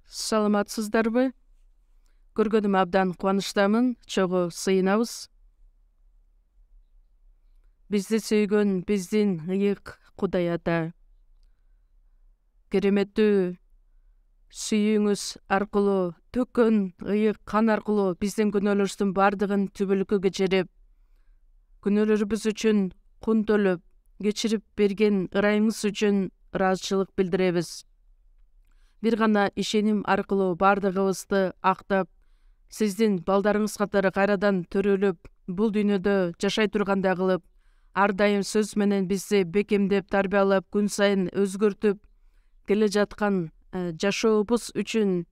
Саламатсыздарбы? Көргөнүм абдан кубанычтамын. Чогуу сыйынабыз. Бизди сүйгөн биздин ыйык Кудай Ата. Кереметтүү сүйүүңүз аркылуу, төккөн ыйык кан аркылуу биздин күнөөлөрүбүздүн бардыгын түбөлүккө кечирип, күнөөлөрүбүз үчүн кун төлөп, кечирип берген ырайыңыз үчүн ыраазычылык билдиребиз. Бир гана ишеним аркылуу бардыгыбызды актап, сиздин балдарыңыз катары кайрадан төрөлүп, бул дүйнөдө жашай тургандай кылып, ар дайым сөз менен бизди бекемдеп, тарбиялап, күн сайын өзгөртүп келе жаткан жашообуз үчүн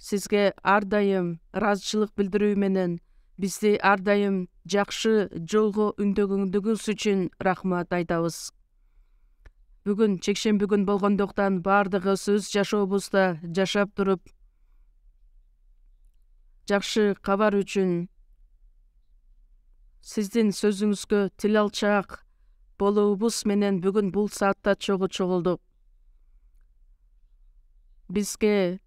сизге ар дайым ыраазычылык билдирүү менен бизди ар дайым жакшы жолго үндөгөндүгүңүз үчүн рахмат айтабыз. Бүгүн жекшемби күн болгондуктан бардыгыбыз өз жашообузда жашап туруп, жакшы кабар үчүн сиздин сөзүңүзгө тил алчаак болуубуз менен бүгүн бул саатта чогулдук. Бизге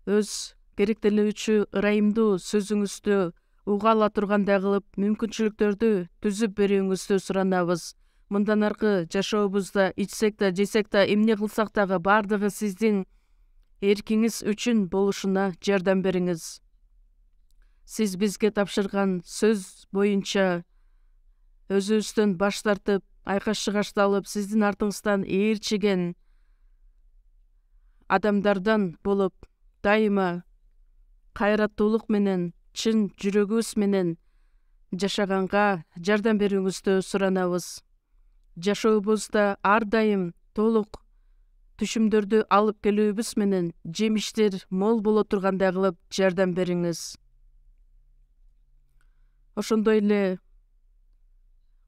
өз керектелүүчү ырайымдуу сөзүңүздү уга ала тургандай кылып, мүмкүнчүлүктөрдү түзүп берүүңүздү суранабыз. Мындан аркы жашообузда ичсек да, жесек да, эмне кылсак дагы бардыгы сиздин эркиңиз үчүн болушуна жардам бериңиз. Сиз бизге тапшырган сөз боюнча өзүбүздөн баш тартып, айкаш-чыгашты алып, сиздин артыңыздан ээрчиген адамдардан болуп, дайыма кайраттуулук менен, чын жүрөгүбүз менен жашаганга жардам берүүңүздү суранабыз. Жашообузда ар дайым толук түшүмдөрдү алып келүүбүз менен жемиштер мол боло тургандай кылып жардам бериңиз. Ошондой эле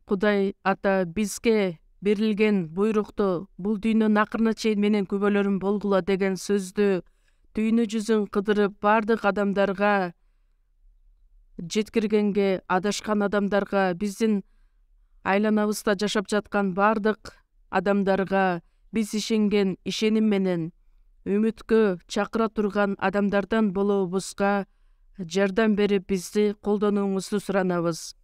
Кудай Ата бизге берилген буйрукту, бул дүйнөнүн акырына чейин менин күбөлөрүм болгула деген сөздү дүйнө жүзүн кыдырып бардык адамдарга жеткиргенге, адашкан адамдарга, биздин айланабызда жашап жаткан бардык адамдарга биз ишенген ишеним менен үмүткө чакыра турган адамдардан болуубузга жардам берип, бизди колдонууңузду суранабыз.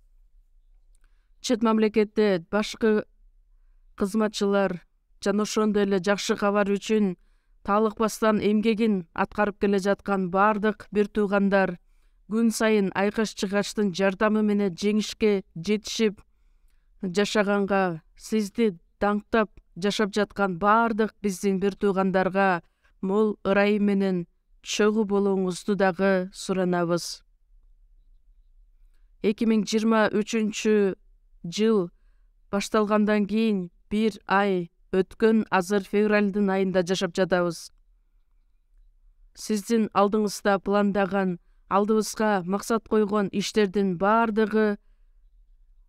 Чет мамлекетте башкы кызматчылар жана ошондой эле жакшы кабар үчүн талыкпастан эмгегин аткарып келе жаткан бардык бир туугандар күн сайын айкаш-чыгаштын жардамы менен жеңишке жетишип жашаганга, сизди даңктап жашап жаткан бардык биздин бир туугандарга мол ырайым менен чогуу болууңузду дагы суранабыз. 2023 жыл башталгандан кийин бир ай өткөн, азыр февралдын айында жашап жатабыз. Сиздин алдыңызда пландаган, алдыбызга максат койгон иштердин бардыгы,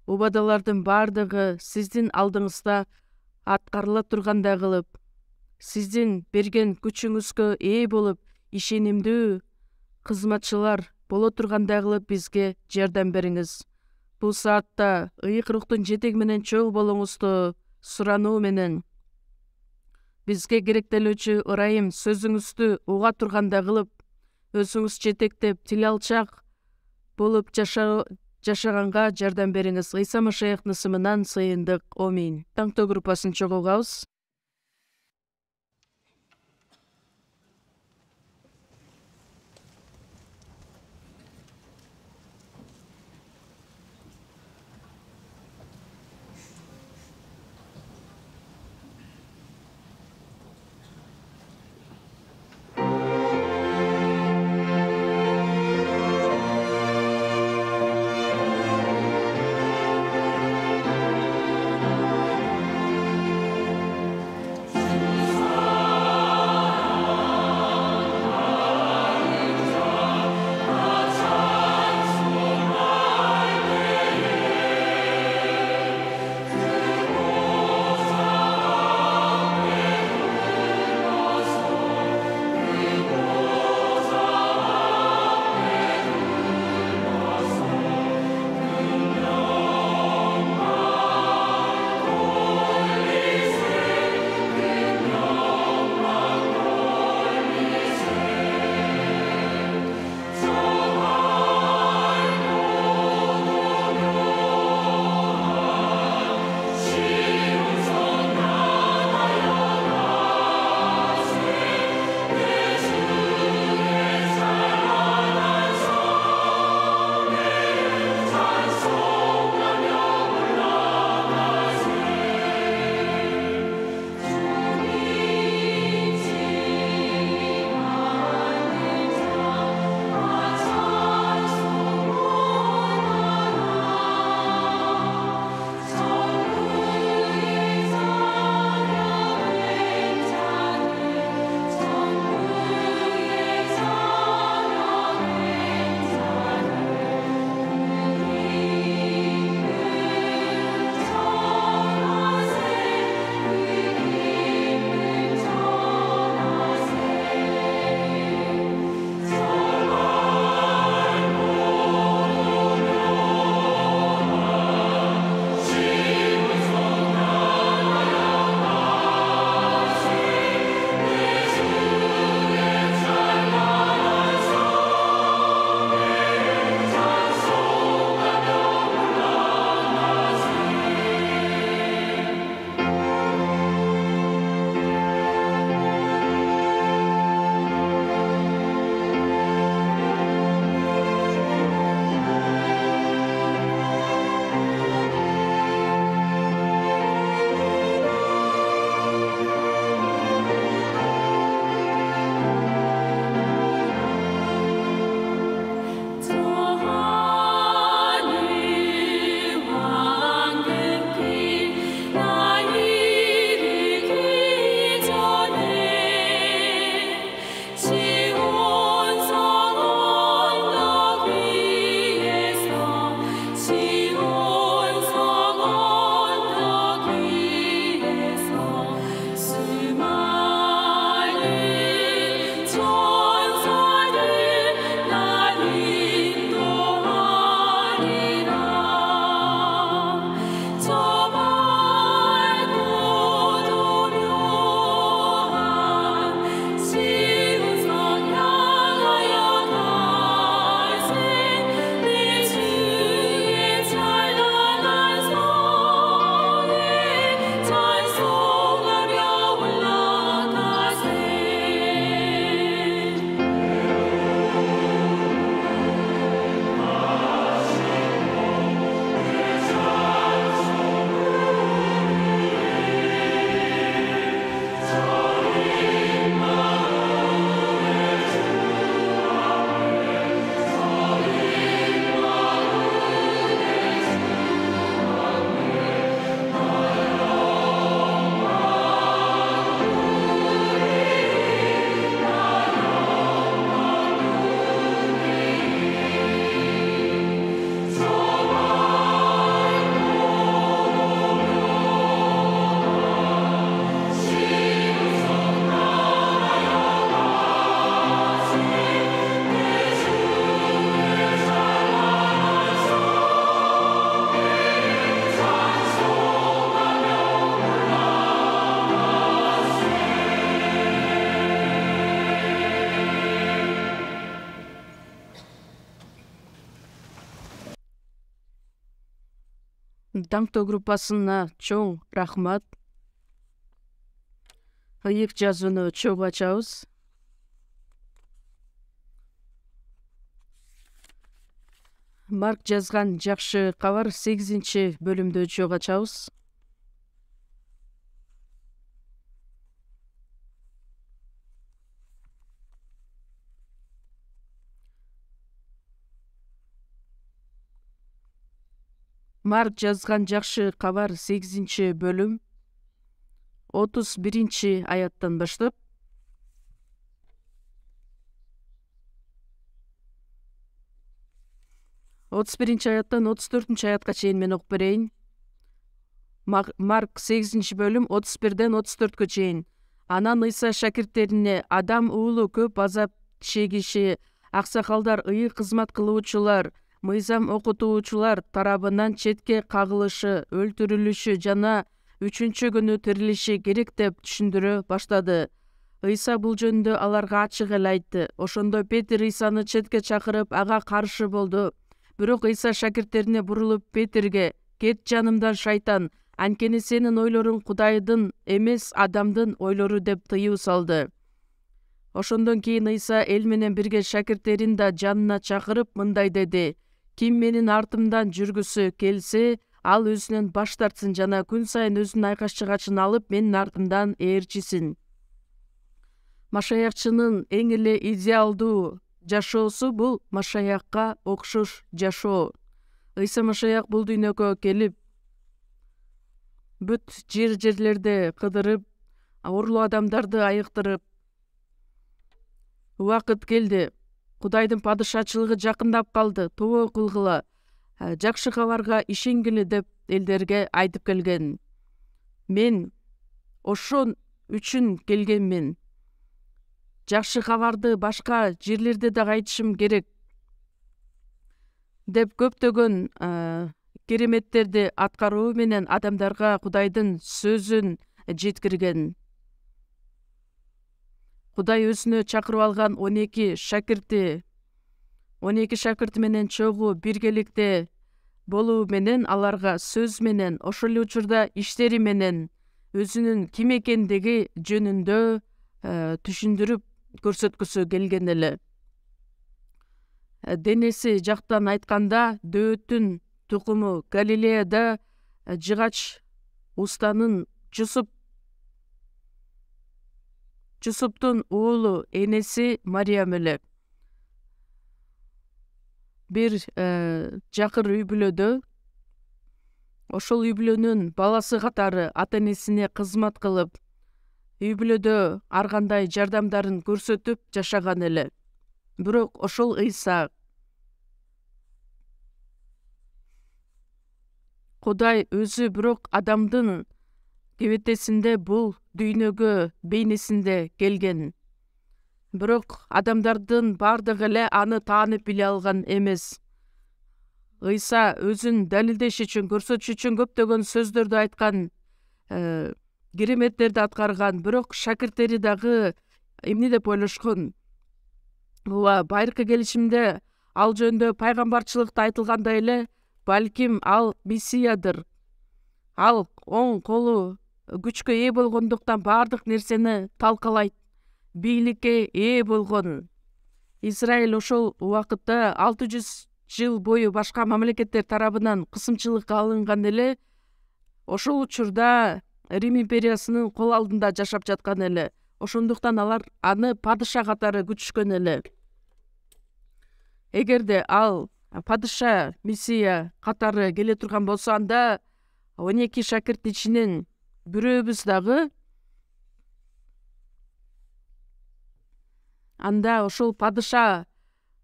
убадалардын бардыгы сиздин алдыңызда аткарыла тургандай кылып, сиздин берген күчүңүзгө ээ болуп, ишенимдүү кызматчылар боло тургандай кылып бизге жардам бериңиз. Бул саатта ыйык рухтун жетеги менен чогуу болууңузду сурануу менен бизге керектелүүчү ырайым сөзүңүздү уга тургандай кылып, өзүңүз жетектеп, тил алчаак болуп жашаганга жардам бериңиз. Ыйса Машаяктын ысымынан сыйындык. Аминь. Таңтоо группасын чогуу угабыз. Даңктоо группасына чоң рахмат. Ыйык жазууну чогуу ачабыз. Марк жазган жакшы кабар 8-бөлүмдө чогуу ачабыз. Марк жазган жакшы кабар 8-бөлүм 31-аяттан баштап 31-аяттан 34-аятка чейин мен окуп берейин. Марк 8-бөлүм 31-ден 34-кө чейин. Анан Ыйса шакирттерине: адам уулу көп азап чегиши, аксакалдар, ыйык кызмат кылуучулар, мыйзам окутуучулар тарабынан четке кагылышы, өлтүрүлүшү жана 3-күнү тирилиши керек деп түшүндүрө баштады. Ыйса бул жөнүндө аларга ачык эле айтты. Ошондо Петр Ыйсаны четке чакырып, ага каршы болду. Бирок Ыйса шакирттерине бурулуп Петрге: кет жанымдан, шайтан, анткени сенин ойлоруң Кудайдын эмес, адамдын ойлору деп тыюу салды. Ошондон кийин Ыйса эл менен бирге шакирттерин да жанына чакырып мындай деди: ким менин артымдан жүргүсү келсе, ал өзүнөн баш тартсын жана күн сайын өзүнүн айкаш-чыгачын алып менин артымдан ээрчисин. Машаякчынын эң эле идеалдуу жашоосу бул Машаякка окшош жашоо. Ыйса Машаяк бул дүйнөгө келип, бүт жерлерде кыдырып, оорулуу адамдарды айыктырып, убакыт келди, Кудайдын падышачылыгы жакындап калды, тобо кылгыла, жакшы кабарга ишенгиле деп элдерге айтып келген. Мен ошон үчүн келгенмин. Жакшы кабарды башка жерлерде да айтышым керек деп көптөгөн кереметтерди аткаруу менен адамдарга Кудайдын сөзүн жеткирген. Кудай өзүнө чакырып алган 12 шакирти менен чогуу биргеликте болуу менен аларга сөз менен, ошол эле учурда иштери менен өзүнүн ким экендиги жөнүндө түшүндүрүп көрсөткүсү келген эле. Денеси жактан айтканда, Дөөттүн тукуму Галилеяда жыгач устанын Жусуптун уулу энеси Мариям эле. Бир жакыр үй бүлөдө, ошол үй бүлөнүн баласы катары ата-энесине кызмат кылып, үй бүлөдө ар кандай жардамдарын көрсөтүп жашаган эле. Бирок ошол Ыйса, Кудай өзү бирок адамдын кебетесинде бул дүйнөгө бейнесинде келген. Бирок адамдардын бардыгы эле аны таанып биле алган эмес. Ыйса өзүн далилдеш үчүн, көрсөтүш үчүн көптөгөн сөздөрдү айткан, кереметтерди аткарган, бирок шакирттери дагы эмне деп ойлошкон? Ооба, байыркы келишимде ал жөнүндө пайгамбарчылыкта айтылгандай эле, балким ал Мессиядыр. Ал оң колу күчкө ээ болгондуктан бардык нерсени талкалайт, бийликке ээ болгон. Израиль ошол убакытта 600 жыл бою башка мамлекеттер тарабынан кысымчылыкка алынган эле, ошол учурда Рим империясынын кол алдында жашап жаткан эле. Ошондуктан алар аны падыша катары күтүшкөн эле. Эгерде ал падыша Мессия катары келе турган болсо, анда 12 шакирт ичинен бирөөбүз дагы анда ошол падыша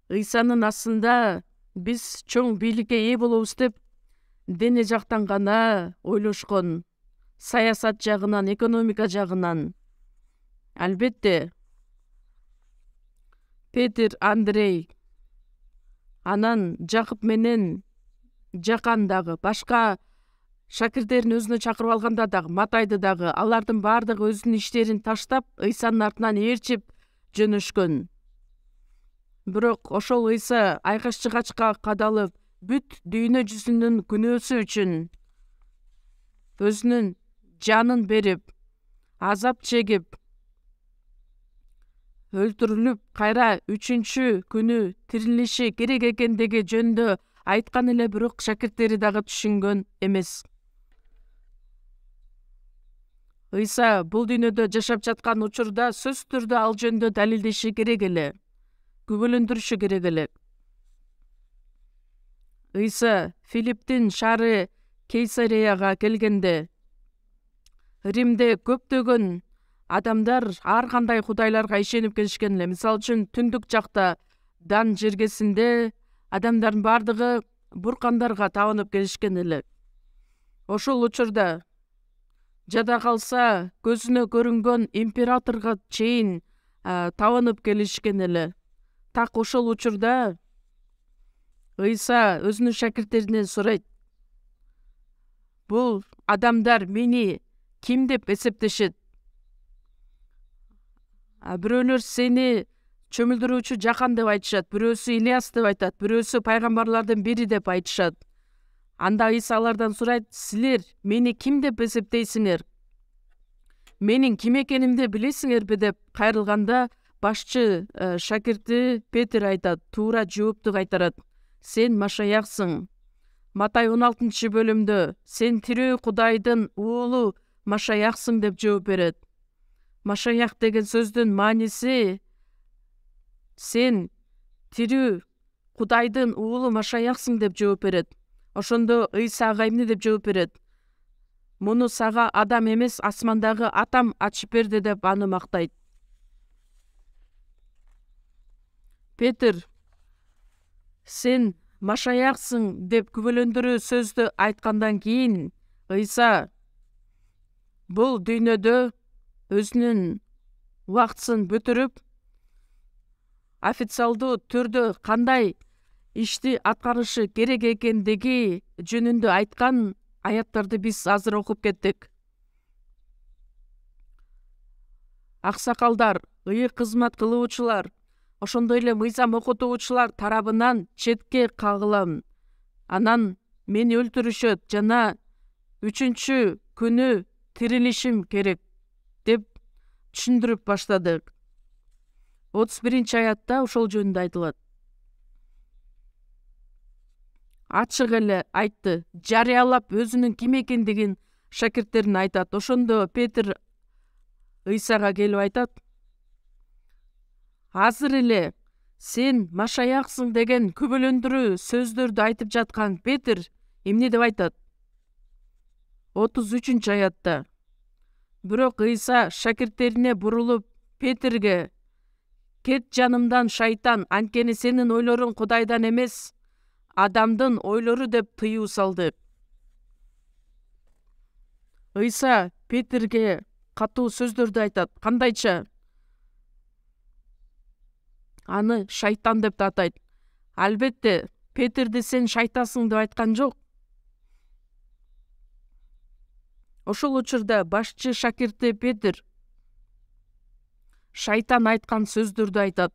Ыйсанын астында биз чоң бийликке ээ болобуз деп дене жактан гана ойлошкон, саясат жагынан, экономика жагынан. Албетте, Петр, Андрей, анан Жакып менен Жакан дагы, башка шакирттерин өзүнө чакырып алганда дагы, Матайды дагы, алардын бардыгы өзүнүн иштерин таштап, Ыйсанын артынан ээрчип жөнөшкөн. Бирок ошол Ыйса айкаш-чыгачка кадалып, бүт дүйнө жүзүнүн күнөөсү үчүн өзүнүн жанын берип, азап чегип, өлтүрүлүп, кайра 3-күнү тирилиши керек экендиги жөнүндө айткан эле, бирок шакирттери дагы түшүнгөн эмес. Ыйса бул дүйнөдө жашап жаткан учурда сөзсүз түрдө ал жөнүндө далилдеши керек эле, күбөлөндүрүшү керек эле. Ыйса Филипптин шаары Кейсарияга келгенде, Римде көптөгөн адамдар ар кандай кудайларга ишенип келишкен эле. Мисалы үчүн түндүк жакта Дан жергесинде адамдардын бардыгы буркандарга табынып келишкен эле. Ошол учурда жада калса көзүнө көрүнгөн императорго чейин табынып келишкен эле. Так ошол учурда Ыйса өзүнүн шакирттеринен сурайт: бул адамдар мени ким деп эсептешет? Бирөөлөр сени чөмүлдүрүүчү Жакан деп айтышат, бирөөсү Ильяс деп айтат, бирөөсү пайгамбарлардын бири деп айтышат. Анда Ыйса алардан сурайт: силер мени ким деп эсептейсиңер? Менин ким экенимди билесиңерби деп кайрылганда, башчы шакирти Петр айтат, туура жоопту кайтарат: сен Машаяксың. Матай 16-бөлүмдө сен тирүү Кудайдын уулу Машаяксың деп жооп берет. Машаяк деген сөздүн мааниси сен тирүү Кудайдын уулу Машаяксың деп жооп берет. Ошондо Ыйса ага эмне деп жооп берет? Муну сага адам эмес, асмандагы атам ачып берди деп аны мактайт. Петр сен Машаяксың деп күбөлөндүрүү сөздү айткандан кийин, Ыйса бул дүйнөдө өзүнүн убактысын бүтүрүп, официалдуу түрдө кандай ишти аткарышы керек экендиги жөнүндө айткан аяттарды биз азыр окуп кеттик. Аксакалдар, ыйык кызмат кылуучулар, ошондой эле мыйзам окутуучулар тарабынан четке кагылам. Анан мени өлтүрүшөт жана 3-күнү тирилишим керек деп түшүндүрүп баштады. 31-аятта ошол жөнүндө айтылат. Ачык эле айтты, жарыялап өзүнүн ким экендигин шакирттерине айтат. Ошондо Петр Ыйсага келип айтат: азыр эле сен Машаяксың деген күбөлөндүрүү сөздөрдү айтып жаткан Петр эмне деп айтат? 33-аятта. Бирок Ыйса шакирттерине бурулуп Петрге: кет жанымдан, шайтан, анткени сенин ойлоруң Кудайдан эмес, адамдын ойлору деп тыюу салды. Ыйса Петрге катуу сөздөрдү айтат. Кандайча? Аны шайтан деп атайт. Албетте, Петрди сен шайтасың деп айткан жок. Ошол учурда башчы шакирти Петр шайтан айткан сөздөрдү айтат.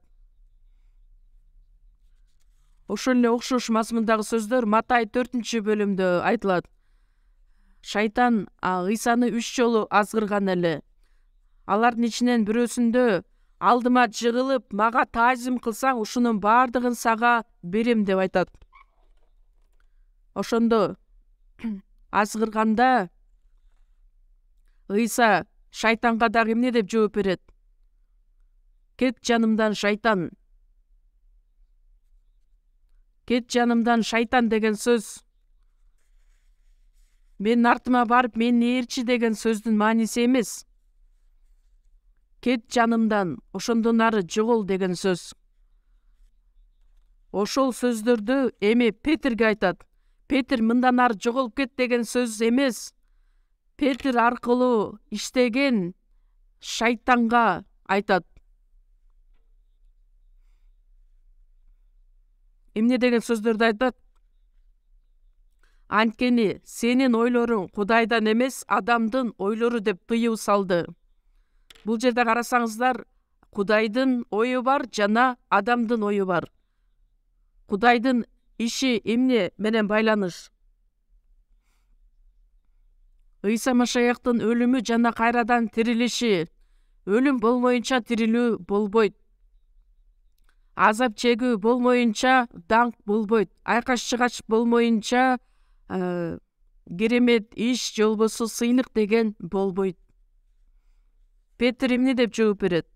Ошол эле окшош мазмундагы сөздөр Матай 4-бөлүмдө айтылат. Шайтан Ыйсаны 3 жолу азгырган эле. Алардын ичинен бирөөсүндө: алдыма жыгылып, мага таазим кылсаң, ушунун бардыгын сага берем деп айтат. Ошондо азгырганда Ыйса шайтанга дагы эмне деп жооп берет? Кет жанымдан, шайтан. Кет жанымдан, шайтан деген сөз менин артыма барып, мени ээрчи деген сөздүн мааниси эмес. Кет жанымдан, ошондон ары жогол деген сөз. Ошол сөздөрдү эми Петрге айтат. Петр мындан ары жоголуп кет деген сөз эмес, Петр аркылуу иштеген шайтанга айтат. Эмне деген сөздөрдү айтат? Анткени сенин ойлоруң Кудайдан эмес, адамдын ойлору деп тыюу салды. Бул жерде карасаңыздар, Кудайдын ою бар жана адамдын ою бар. Кудайдын иши эмне менен байланыш? Ыйса Машаяктын өлүмү жана кайрадан тирилиши. Өлүм болмоюнча тирилүү болбойт. Азап чегүү болмоюнча даңк болбойт. Айкаш чыгач болмоюнча керемет иш же болбосо сыйлык деген болбойт. Петр эмне деп жооп берет?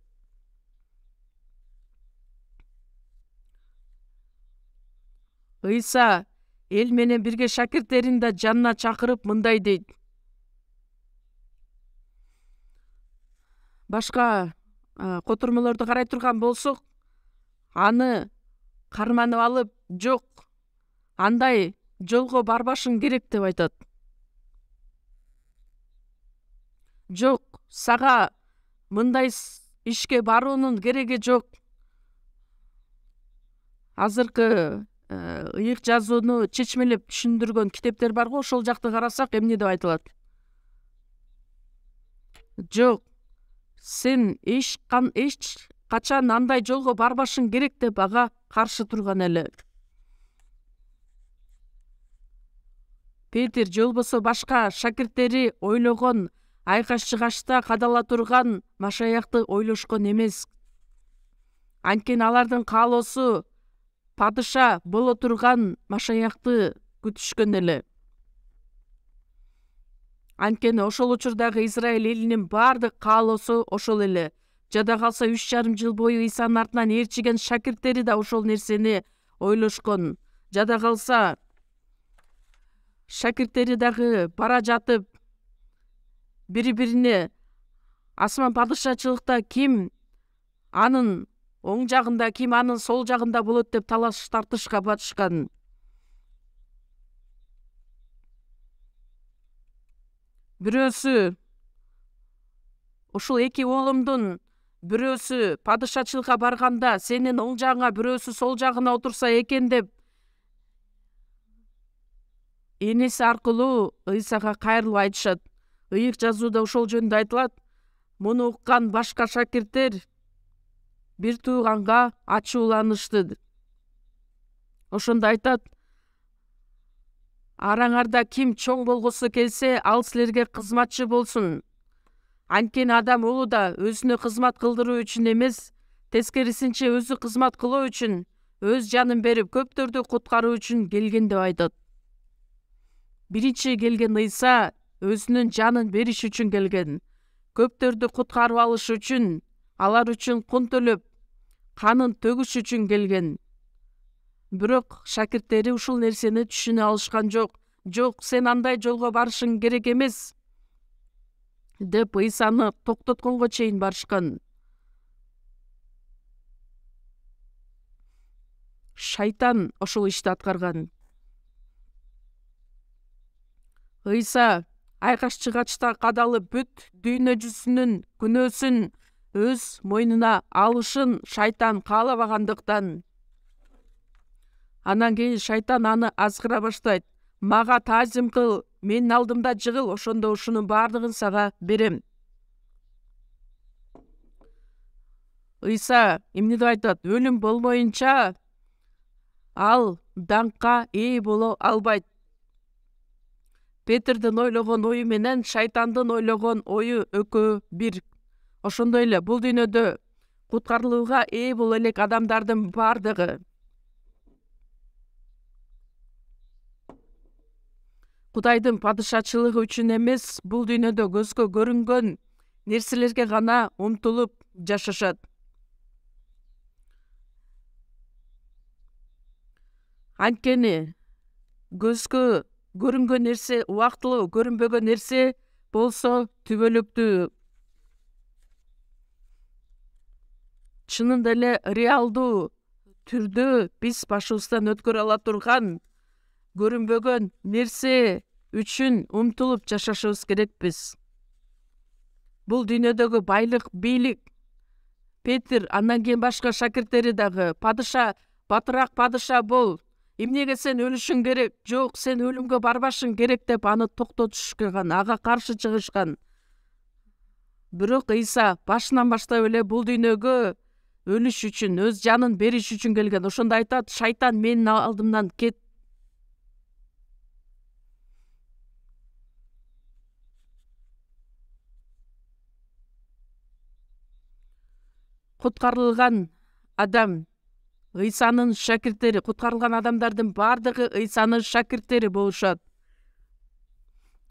Ыйса эл менен бирге шакирттерин да жанына чакырып мындай дейт. Башка котурмаларды карай турган болсок, аны карманып алып, жок, андай жолго барбашың керек деп айтат. Жок, сага мындай ишке баруунун кереги жок. Азыркы ыйык жазууну чечмелеп түшүндүргөн китептер бар го, ошол жакты карасак эмне деп айтылат? Жок, сен эч качан андай жолго барбашың керек деп ага каршы турган эле. Петр же болбосо башка шакирттери ойлогон айкаш-чыгачта кадала турган Машаякты ойлошкон эмес. Анткени алардын каалоосу падыша боло турган Машаякты күтүшкөн эле. Анткени ошол учурдагы Израиль элинин баардык каалоосу ошол эле. Жада калса 3,5 жыл бою Ыйсанын артынан ээрчиген шакирттери да ошол нерсени ойлошкон. Жада калса шакирттери дагы бара жатып бири-бирине асман падышачылыкта ким анын оң жагында, ким анын сол жагында болот деп талаш тартышка батышкан. Бирөөсү ушул эки уулумдун бирөөсү падышачылыкка барганда сенин оң жагыңа, бирөөсү сол жагына отурса экен деп энеси аркылуу Ыйсага кайрылып айтышат. Ыйык жазууда ошол жөнүндө айтылат. Муну уккан башка шакирттер бир тууганга ачууланышты. Ошондо айтат: араңарда ким чоң болгусу келсе, ал силерге кызматчы болсун. Анткени адам уулу да өзүнө кызмат кылдыруу үчүн эмес, тескерисинче өзү кызмат кылуу үчүн, өз жанын берип көптөрдү куткаруу үчүн келген деп айтат. Биринчи келген Ыйса өзүнүн жанын бериш үчүн келген. Көптөрдү куткарып алыш үчүн, алар үчүн кун төлөп, канын төгүш үчүн келген. Бирок шакирттери ушул нерсени түшүнө алышкан жок. Жок, сен андай жолго барышың керек эмес деп Ыйсаны токтотконго чейин барышкан. Шайтан ошол ишти аткарган. Ыйса айкаш-чыгачта кадалып бүт дүйнө жүзүнүн күнөөсүн өз мойнуна алышын шайтан каалабагандыктан. Анан кийин шайтан аны азгыра баштайт. Мага таазим кыл, менин алдымда жыгыл, ошондо ушунун баардыгын сага берем. Ыйса эмне деп айтат? Өлүм болмоюнча ал даңкка ээ боло албайт. Петрдин ойлогон ою менен шайтандын ойлогон ою экөө бир. Ошондой эле бул дүйнөдө куткарылууга ээ боло элек адамдардын баардыгы Кудайдын падышачылыгы үчүн эмес, бул дүйнөдө көзгө көрүнгөн нерселерге гана умтулуп жашашат. Анткени көзгө көрүнгөн нерсе убактылуу, көрүнбөгөн нерсе болсо түбөлүктүү. Чынында эле реалдуу түрдө биз башыбыздан өткөрө ала турган көрүнбөгөн нерсе үчүн умтулуп жашашыбыз керекпиз. Бул дүйнөдөгү байлык, бийлик. Петр андан кийин башка шакирттери дагы: падыша, батыраак падыша бол. Эмнеге сен өлүшүң керек? Жок, сен өлүмгө барбашың керек деп аны токтотушкан, ага каршы чыгышкан. Бирок Ыйса башынан баштап эле бул дүйнөгө өлүш үчүн, өз жанын бериш үчүн келген. Ошондо айтат: шайтан менин алдымдан кет. куткарылган адам Ыйсанын шакирттери, куткарылган адамдардын бардыгы Ыйсанын шакирттери болушат.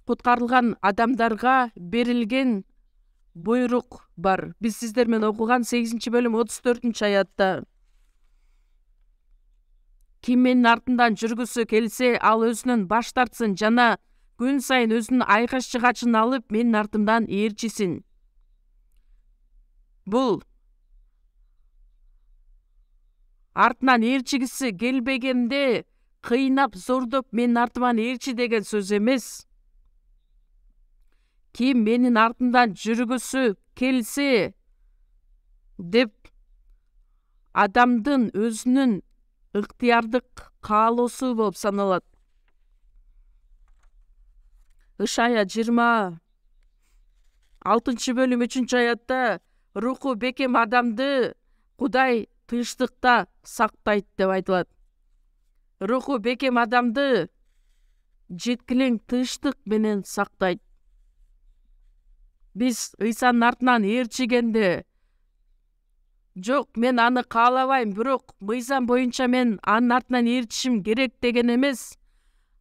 Куткарылган адамдарга берилген буйрук бар. Биз сиздер менен окуган 8-бөлүм 34-аятта. Ким менин артымдан жүргүсү келсе, ал өзүнөн баш тартсын жана күн сайын өзүнүн айкаш жыгачын алып, менин артымдан ээрчисин. Бул артынан ээрчигиси келбегенде кыйнап, зордоп менин артыман ээрчи деген сөз эмес. Ким менин артымдан жүргүсү келсе деп адамдын өзүнүн ыктыярдык каалоосу болуп саналат. Ышая 26-бөлүм 3-аятта руху бекем адамды Кудай тынчтыкта сактайт деп айтылат. Руху бекем адамды жеткилең тынчтык менен сактайт. Биз Ыйсанын артынан ээрчигенде, жок, мен аны каалабайм, бирок мыйзам боюнча мен анын артынан ээрчишим керек деген эмес.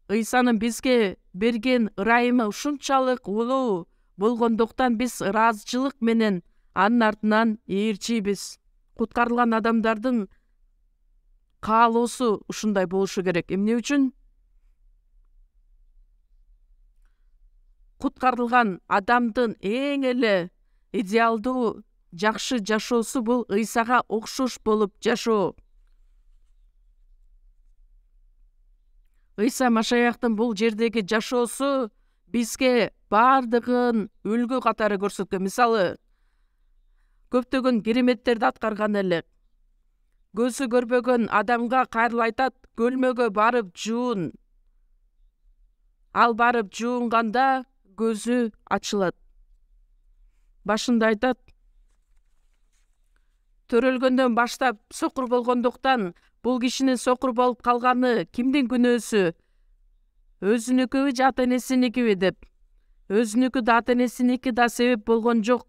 Ыйсанын бизге берген ырайымы ушунчалык улуу болгондуктан биз ыраазычылык менен анын артынан ээрчийбиз. Куткарылган адамдардын каалоосу ушундай болушу керек. Эмне үчүн? Куткарылган адамдын эң эле идеалдуу жакшы жашоосу бул Ыйсага окшош болуп жашоо. Ыйса Машаяктын бул жердеги жашоосу бизге бардыгын үлгү катары көрсөткөн. Мисалы, көптөгөн кереметтерди аткарган эле. Көзү көрбөгөн адамга кайрылып айтат, көлмөгө барып жуун. Ал барып жуунганда көзү ачылат. Башында айтат, төрөлгөндөн баштап сокур болгондуктан бул кишинин сокур болуп калганы кимдин күнөөсү? Өзүнүкүбү же ата-энесиникиби деп. Өзүнүкү да ата-энесиники да себеп болгон жок.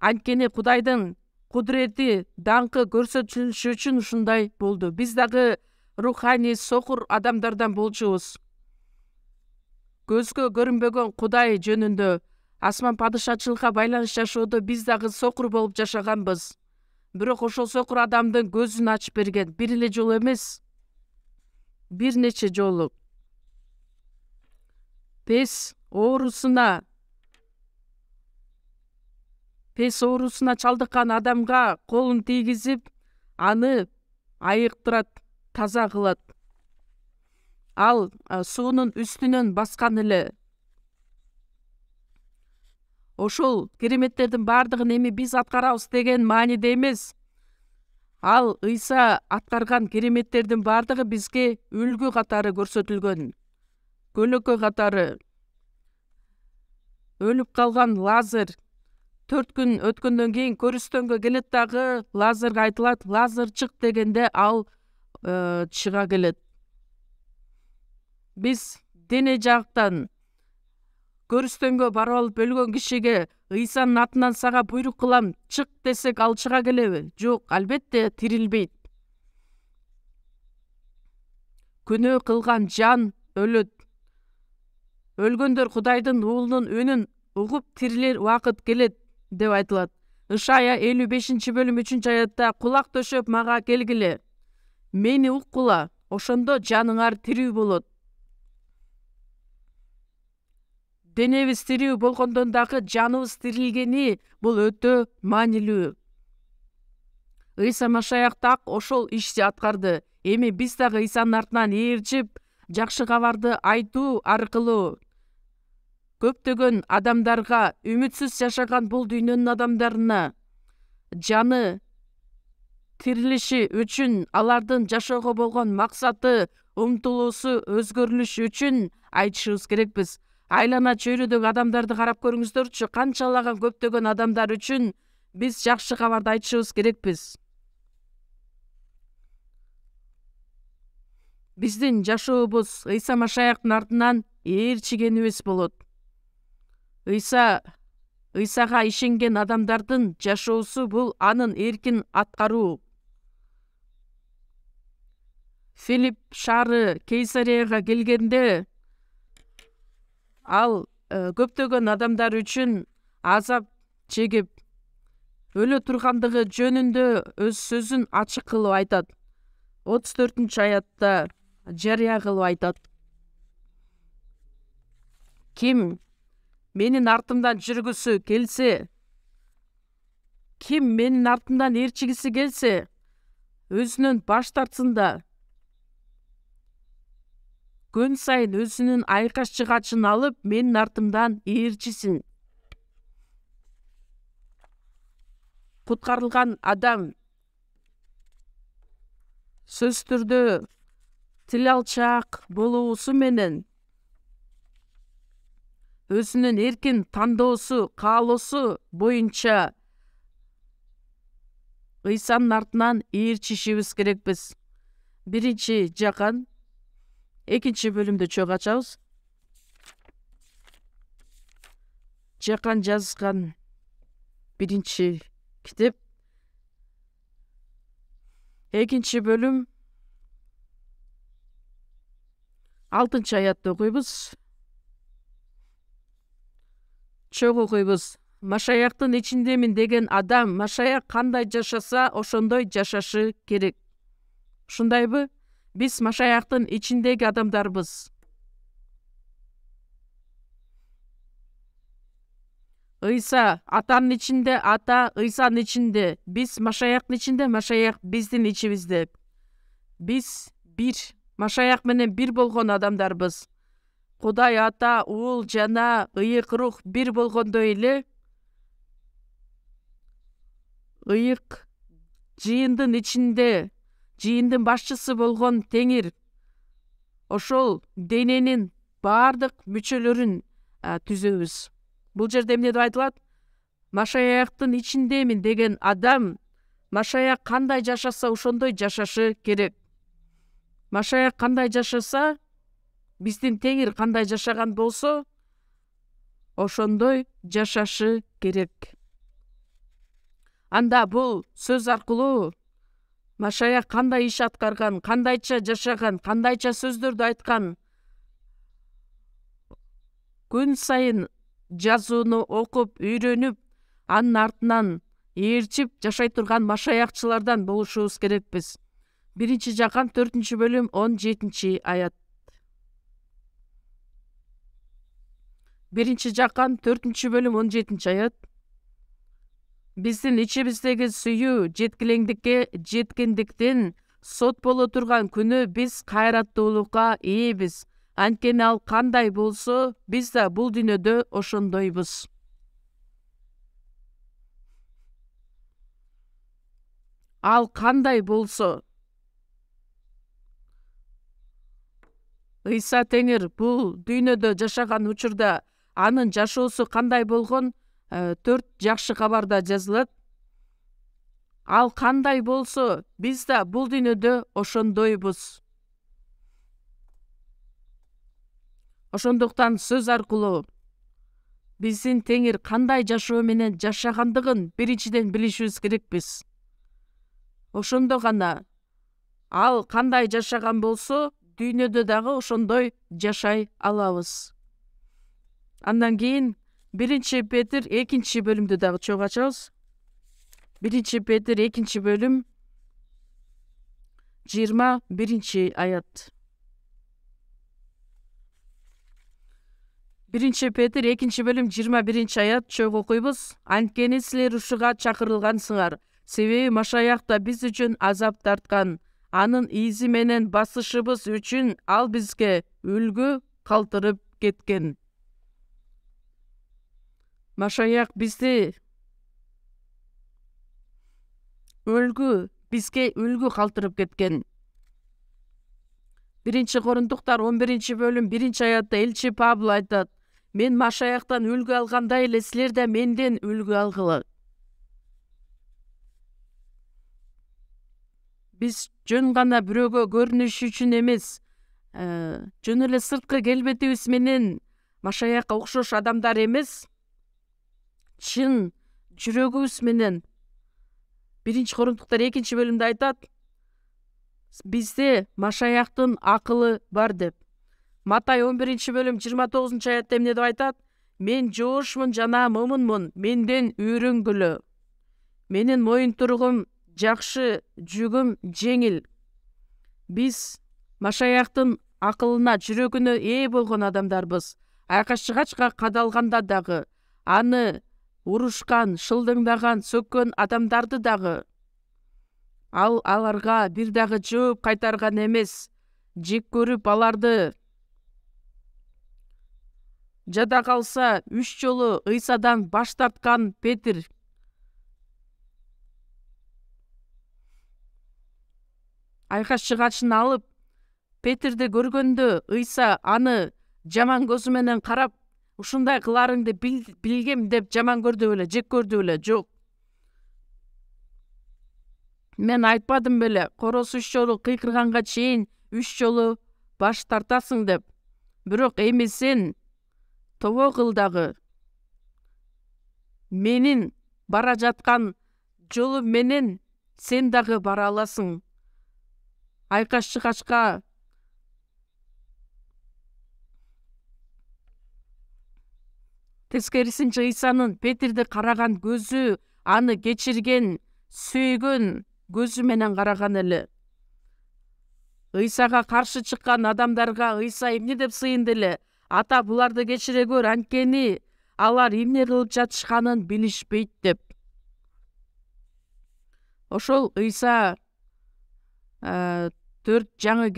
Анткени Кудайдын кудурети, даңкы көрсөтүлүшү үчүн ушундай болду. Биз дагы руханий сокур адамдардан болчубуз. Көзгө көрүнбөгөн Кудай жөнүндө, асман падышачылыкка байланыш жашоодо биз дагы сокур болуп жашаганбыз. Бирок ошол сокур адамдын көзүн ачып берген бир эле жолу эмес, бир нече жолу. Пес оорусуна чалдыккан адамга колун тийгизип, аны айыктырат, таза кылат. Ал суунун үстүнөн баскан эле. Ошол кереметтердин бардыгын эми биз аткарабыз деген мааниде эмес. Ал Ыйса аткарган кереметтердин бардыгы бизге үлгү катары көрсөтүлгөн. Көлөкө катары. Өлүп калган Лазар 4 күн өткөндөн кийин көрүстөнгө келет дагы Лазарга айтылат, Лазар чык дегенде ал чыга келет. Биз дене жактан көрүстөнгө барып алып өлгөн кишиге Ыйсанын атынан сага буйрук кылам, чык десек, ал чыга келеби? Жок, албетте тирилбейт. Күнөө кылган жан өлөт. Өлгөндөр Кудайдын уулунун үнүн угуп тирилер убакыт келет деп айтылат. Ышая 55-бөлүм 3-аятта кулак төшөп мага келгиле. Мени уккула, ошондо жаныңар тирүү болот. Денебиз тирүү болгондон дагы жаныбыз тирилгени бул өтө маанилүү. Ыйса Машаяк так ошол ишти аткарды. Эми биз дагы Ыйсанын артынан ээрчип, жакшы кабарды айтуу аркылуу көптөгөн адамдарга, үмүтсүз жашаган бул дүйнөнүн адамдарына жаны тирилиши үчүн, алардын жашоого болгон максаты, умтулуусу өзгөрүлүш үчүн айтышыбыз керекпиз. Айлана чөйрөдөгү адамдарды карап көрүңүздөрчү, канчалаган көптөгөн адамдар үчүн биз жакшы кабарды айтышыбыз керекпиз. Биздин жашообуз Ыйса Машаяктын артынан ээрчигенибиз болот. Ыйса ыйсага ишенген адамдардын жашоосу бул анын эркин аткаруу. Филипп шаары Кейсарияга келгенде ал көптөгөн адамдар үчүн азап чегип өлө тургандыгы жөнүндө өз сөзүн ачык кылып айтат. 34-аятта жарыя кылып айтат. Ким менин артымдан жүргүсү келсе, ким менин артымдан ээрчигиси келсе, өзүнөн баш тартсын да, күн сайын өзүнүн айкаш жыгачын алып, менин артымдан ээрчисин. Куткарылган адам сөз түрдө тил алчаак болуусу менен өзүнүн эркин тандоосу, каалоосу боюнча ыйсанын артынан ээрчишибиз керекпиз. 1-Жакан 2-бөлүмдү чогуу ачабыз. Жакан жазган 1-китеп 2-бөлүм 6-аятты окуйбуз. Чогуу окуйбуз. Машаяктын ичиндемин деген адам Машаяк кандай жашаса, ошондой жашашы керек. Ушундайбы? Биз Машаяктын ичиндеги адамдарбыз. Ыйса Атанын ичинде, Ата Ыйсанын ичинде, биз Машаяктын ичинде, Машаяк биздин ичибизде. Биз бир, Машаяк менен бир болгон адамдарбыз. Кудай Ата, Уул жана ыйык рух бир болгондой эле ыйык жыйындын ичинде, жыйындын башчысы болгон Теңир ошол дененин бардык мүчөлөрүн түзөбүз. Бул жерде эмне деп айтылат? Машаяктын ичиндемин деген адам Машаяк кандай жашаса, ошондой жашашы керек. Машаяк кандай жашаса, биздин Теңир кандай жашаган болсо, ошондой жашашы керек. Анда бул сөз аркылуу Машаяк кандай иш аткарган, кандайча жашаган, кандайча сөздөрдү айткан, күн сайын жазууну окуп, үйрөнүп, анын артынан ээрчип жашай турган машаякчылардан болушубуз керекпиз. 1-Жакан 4-бөлүм 17-аят. 1-Жакан 4-бөлүм 17-аят. Биздин ичибиздеги сүйүү жеткилеңдикке жеткендиктен сот боло турган күнү биз кайраттуулукка ээбиз. Анткени ал кандай болсо, биз да бул дүйнөдө ошондойбуз. Ал кандай болсо, Ыйса Теңир бул дүйнөдө жашаган учурда анын жашоосу кандай болгон 4 жакшы кабарда жазылат. Ал кандай болсо, биз да бул дүйнөдө ошондойбуз. Ошондуктан сөз аркылуу биздин Теңир кандай жашоо менен жашагандыгын биринчиден билишибиз керекпиз. Ошондо гана ал кандай жашаган болсо, дүйнөдө дагы ошондой жашай алабыз. Андан кийин 1-Петр 2-бөлүмдү дагы чогуу ачабыз. 1-Петр 2-бөлүм 21-аят. 1-Петр 2-бөлүм 21-аят чогуу окуйбуз. Анткени силер ушуга чакырылгансыңар. Себеби Машаяк да биз үчүн азап тарткан. Анын изи менен басышыбыз үчүн ал бизге үлгү калтырып кеткен. Машаяк бизге үлгү калтырып кеткен. 1-Кориндуктар 11-бөлүм 1-аятта элчи Павыл айтат: Мен Машаяктан үлгү алгандай эле силер да менден үлгү алгыла. Биз жөн гана бирөөгө көрүнүш үчүн эмес, жөн эле сырткы келбетибиз менен Машаякка окшош адамдар эмес, чын жүрөгүбүз менен 1-Корунтуктар 2-бөлүмдө айтат, бизде Машаяктын акылы бар деп. Матай 11-бөлүм 29-аятта эмне деп айтат? Мен жоошмун жана момунмун, менден үйрөнгүлө. Менин моюнтургум жакшы, жүгүм жеңил. Биз Машаяктын акылына, жүрөгүнө ээ болгон адамдарбыз. Айкаш-чыгачка кадалганда дагы, аны урушкан, шылдыңдаган, сөккөн адамдарды дагы аларга бир дагы жооп кайтарган эмес. Жек көрүп аларды жада калса 3 жолу Ыйсадан баш тарткан Петир. Айкаш-чыгачын алып Петирди көргөндө Ыйса аны жаман көзү менен карап, ушундай кыларыңды билгем деп жаман көрдү беле, жек көрдү беле? Жок. Мен айтпадым беле, короз 3 жолу кыйкырганга чейин 3 жолу баш тартасың деп. Бирок эми сен тобо кыл дагы. Менин бара жаткан жолум менен сен дагы бара аласың. Айкаш-чыгачка тескерисинче Ыйсанын Петирди караган көзү, аны кечирген, сүйгөн көзү менен караган эле. Ыйсага каршы чыккан адамдарга Ыйса эмне деп сыйынды эле? Ата, буларды кечире көр, анткени алар эмне кылып жатышканын билишпейт деп. Ошол Ыйса жаңы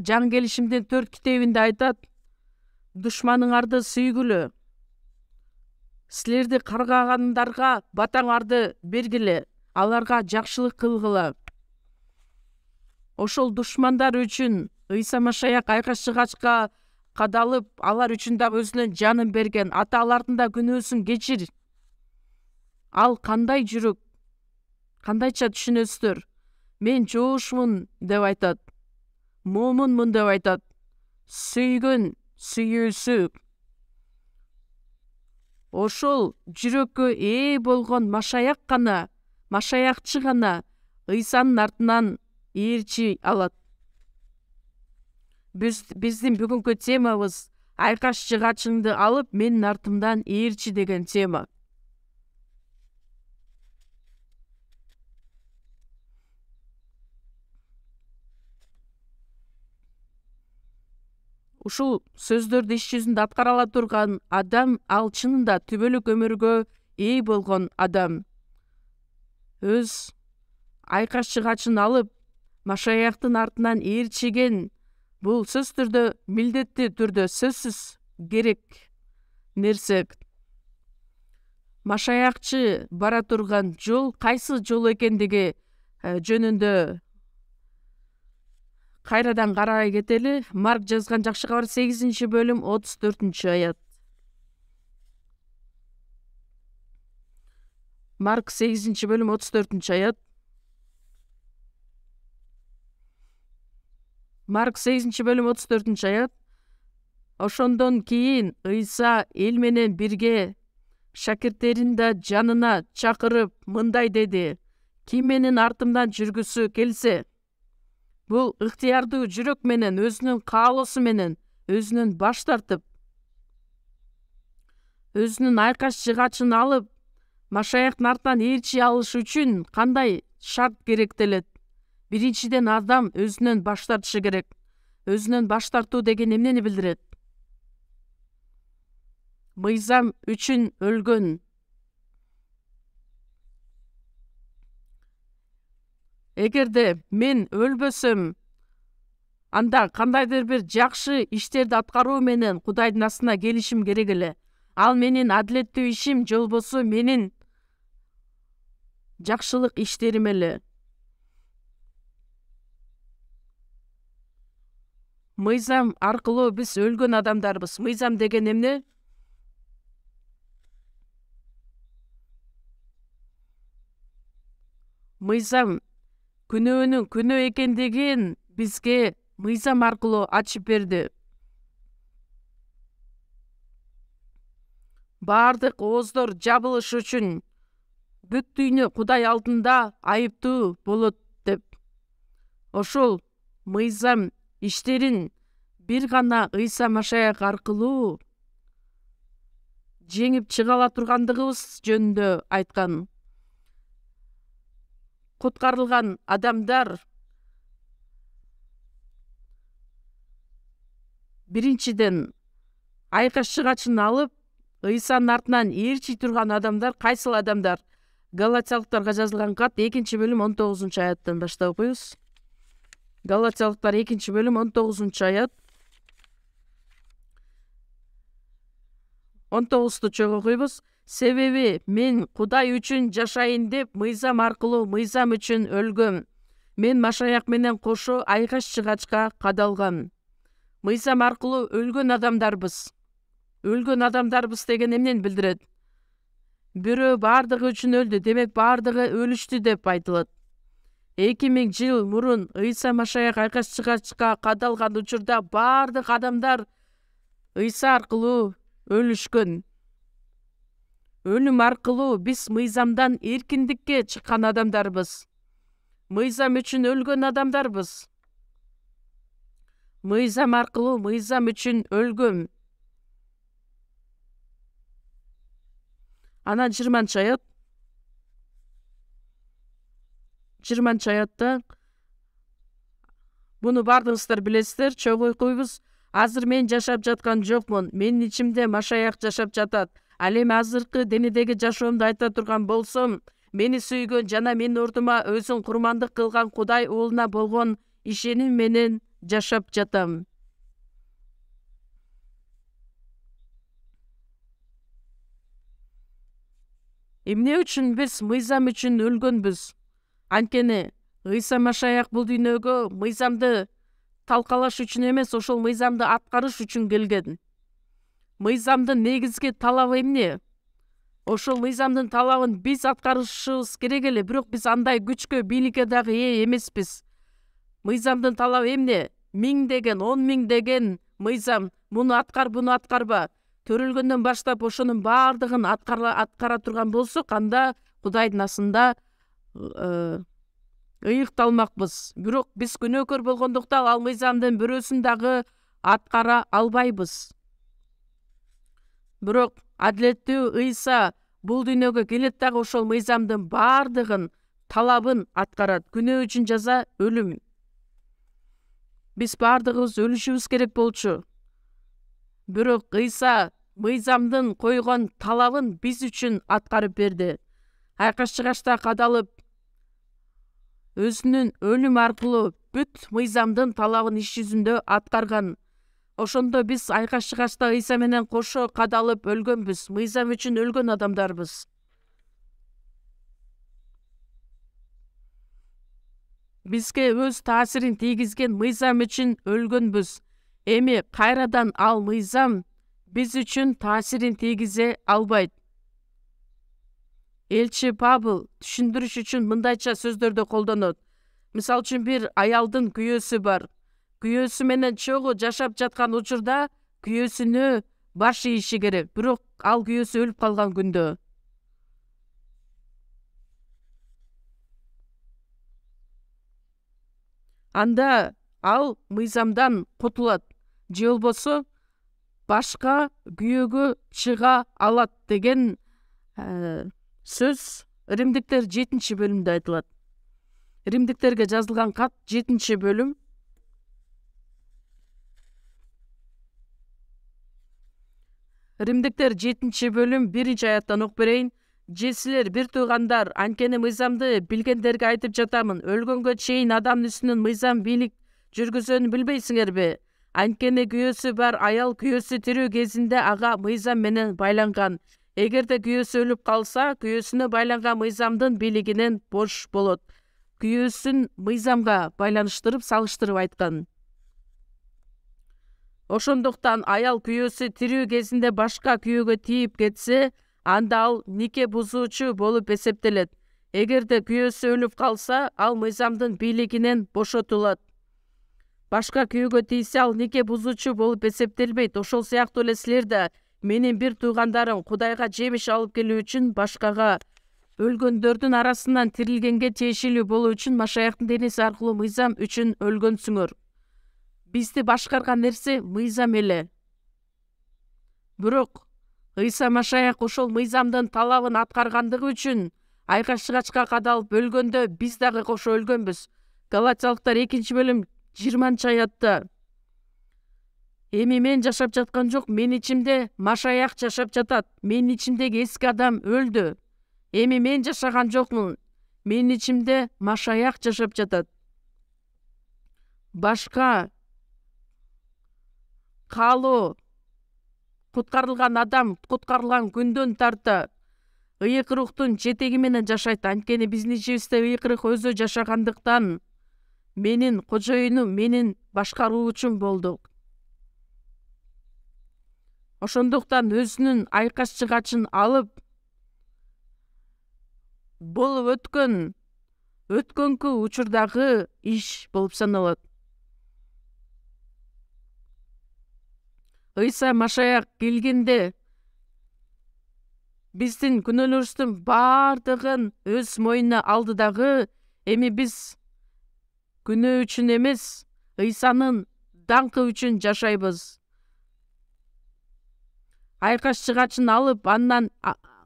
келишимдин 4 китебинде айтат, душманыңарды сүйгүлө, силерди каргагандарга батаңарды бергиле, аларга жакшылык кылгыла. Ошол душмандар үчүн Ыйса Машаяк айкаш-чыгачка кадалып, алар үчүн дагы өзүнүн жанын берген. Ата, алардын да күнөөсүн кечир. Ал кандай жүрөк, кандайча түшүнөсүздөр? Мен жоошмун деп айтат, момунмун деп айтат, сүйгөн сүйүүсү. Ошол жүрөккө ээ болгон Машаякчы гана Ыйсанын артынан ээрчи алат. Биздин бүгүнкү темабыз айкаш-чыгачыңды алып, менин артымдан ээрчи деген тема. Ушул сөздөрдү иш жүзүндө аткара ала турган адам, ал чынында түбөлүк өмүргө ээ болгон адам. Өз айкаш-чыгачын алып, Машаяктын артынан ээрчиген, бул сөзсүз түрдө, милдеттүү түрдө, сөзсүз керек нерсе. Машаякчы бара турган жол кайсы жол экендиги жөнүндө кайрадан карай кетели. Марк жазган жакшы кабар 8-бөлүм 34-аят. Марк 8-бөлүм 34-аят. Марк 8-бөлүм 34-аят. Ошондон кийин Ыйса эл менен бирге шакирттерин да жанына чакырып мындай деди: ким менин артымдан жүргүсү келсе, бул ыктыярдуу жүрөк менен, өзүнүн каалоосу менен, өзүнөн баш тартып, өзүнүн айкаш-чыгачын алып, Машаяктын артынан ээрчи алыш үчүн кандай шарт керектелет? Биринчиден, адам өзүнөн баш тартышы керек. Өзүнөн баш тартуу деген эмнени билдирет? Мыйзам үчүн өлгөн. Эгерде мен өлбөсөм, анда кандайдыр бир жакшы иштерди аткаруу менен Кудайдын астына келишим керек эле. Ал менин адилеттүү ишим, же болбосо менин жакшылык иштерим эле. Мыйзам аркылуу биз өлгөн адамдарбыз. Мыйзам деген эмне? Мыйзам күнөөнүн күнөө экендигин бизге мыйзам аркылуу ачып берди. баардык ооздор жабылыш үчүн бүт дүйнө Кудай алдында айыптуу болот деп. Ошол мыйзам иштерин бир гана Ыйса Машаяк аркылуу жеңип чыга ала тургандыгыбыз жөнүндө айткан. Куткарылган адамдар биринчиден айкаш чыгачын алып, Ыйсанын артынан ээрчи турган адамдар кайсыл адамдар? Галатиялыктарга жазылган кат 2-бөлүм 19-аяттан баштап окуйбуз. Галатиялыктар 2-бөлүм 19-аят. 19-ту чогуу окуйбуз. Себеби мен Кудай үчүн жашайын деп мыйзам аркылуу мыйзам үчүн өлгөм. Мен Машаяк менен кошо айкаш чыгачка кадалгам. Мыйзам аркылуу өлгөн адамдарбыз. Өлгөн адамдарбыз деген эмнени билдирет? Бирөө баардыгы үчүн өлдү, демек баардыгы өлүштү деп айтылат. 2000 жыл мурун Ыйса Машаяк айкаш чыгачка кадалган учурда баардык адамдар Ыйса аркылуу өлүшкөн. Өлүм аркылуу биз мыйзамдан эркиндикке чыккан адамдарбыз. Мыйзам үчүн өлгөн адамдарбыз. Мыйзам аркылуу мыйзам үчүн өлгөм. Анан 20-аят. 20-аятта буну баардыгыңыздар билесиздер, чогуу окуйбуз. Азыр мен жашап жаткан жокмун, менин ичимде Машаяк жашап жатат. Ал эми азыркы денедеги жашоомду айта турган болсом, мени сүйгөн жана менин ордума өзүн курмандык кылган Кудай уулуна болгон ишеним менен жашап жатам. Эмне үчүн биз мыйзам үчүн өлгөнбүз? Анткени Ыйса Машаяк бул дүйнөгө мыйзамды талкалаш үчүн эмес, ошол мыйзамды аткарыш үчүн келген. Мыйзамдын негизги талабы эмне? Ошол мыйзамдын талабын биз аткарышыбыз керек эле, бирок биз андай күчкө, бийликке дагы ээ эмеспиз. Мыйзамдын талабы эмне? 1000 10 000 мыйзам. Муну аткар, буну аткарба. Төрөлгөндөн баштап ошонун баардыгын аткара турган болсок, анда Кудайдын асында ыйыкталмакпыз. Бирок биз күнөөкөр болгондуктан ал мыйзамдын бирөөсүн дагы аткара албайбыз. Бирок адилеттүү Ыйса бул дүйнөгө келет дагы ошол мыйзамдын баардыгын талабын аткарат. Күнөө үчүн жаза өлүм. Биз баардыгыбыз өлүшүбүз керек болчу. Бирок Ыйса мыйзамдын койгон талабын биз үчүн аткарып берди. Айкаш чыгачта кадалып, өзүнүн өлүм аркылуу бүт мыйзамдын талабын иш жүзүндө аткарган. Ошондо биз айкаш чыгачта Ыйса менен кошо кадалып өлгөнбүз. Мыйзам үчүн өлгөн адамдарбыз. Бизге өз таасирин тийгизген мыйзам үчүн өлгөнбүз. Эми кайрадан ал мыйзам биз үчүн таасирин тийгизе албайт. Элчи Павыл түшүндүрүш үчүн мындайча сөздөрдү колдонот. Мисалы үчүн бир аялдын күйөөсү бар. Күйөөсү менен чогуу жашап жаткан учурда күйөөсүнө баш ийиши керек. Бирок ал күйөөсү өлүп калган күндө анда ал мыйзамдан кутулат. Же болбосо башка күйөөгө чыга алат деген сөз Римдиктер 7-бөлүмдө айтылат. Римдиктерге жазылган кат 7-бөлүм. Римдиктер 7-бөлүм 1-аяттан окуп берейин. Же силер бир туугандар, анткени мыйзамды билгендерге айтып жатамын. Өлгөнгө чейин адамдын үстүнөн мыйзам бийлик жүргүзөнү билбейсиңерби? Анткени күйөөсү бар аял күйөөсү тирүү кезинде ага мыйзам менен байланган. Эгерде күйөөсү өлүп калса, күйөөсүнө байланган мыйзамдын бийлигинен бош болот. Күйөөсүн мыйзамга байланыштырып, салыштырып айткан. Ошондуктан аял күйөөсү тирүү кезинде башка күйөөгө тийип кетсе, анда ал нике бузуучу болуп эсептелет. Эгерде күйөөсү өлүп калса, ал мыйзамдын бийлигинен бошотулат. Башка күйөөгө тийсе, ал нике бузуучу болуп эсептелбейт. Ошол сыяктуу эле силер да менин бир туугандарым Кудайга жемиш алып келүү үчүн башкага өлгөндөрдүн арасынан тирилгенге тиешелүү болуу үчүн Машаяктын денеси аркылуу мыйзам үчүн өлгөнсүңөр. Бизди башкарган нерсе мыйзам эле. Бирок Ыйса Машаяк ошол мыйзамдын талабын аткаргандыгы үчүн айкаш-чыгачка кадалып өлгөндө биз дагы кошо өлгөнбүз. Галатиялыктар 2-бөлүм 20-аятта. Эми мен жашап жаткан жок, менин ичимде Машаяк жашап жатат. Менин ичимдеги эски адам өлдү. Эми мен жашаган жокмун. Менин ичимде Машаяк жашап жатат. Башка каалоо куткарылган адам куткарылган күндөн тарта ыйык рухтун жетеги менен жашайт. Анткени биздин ичибизде ыйык рух өзү жашагандыктан менин кожоюнум, менин башкаруучум болду. Ошондуктан өзүнүн айкаш-чыгачын алып, бул өткөнкү учурдагы иш болуп саналат. Ыйса Машаяк келгенде биздин күнөөлөрүбүздүн баардыгын өз мойнуна алды дагы, эми биз күнөө үчүн эмес, Ыйсанын даңкы үчүн жашайбыз. Айкаш-чыгачын алып, андан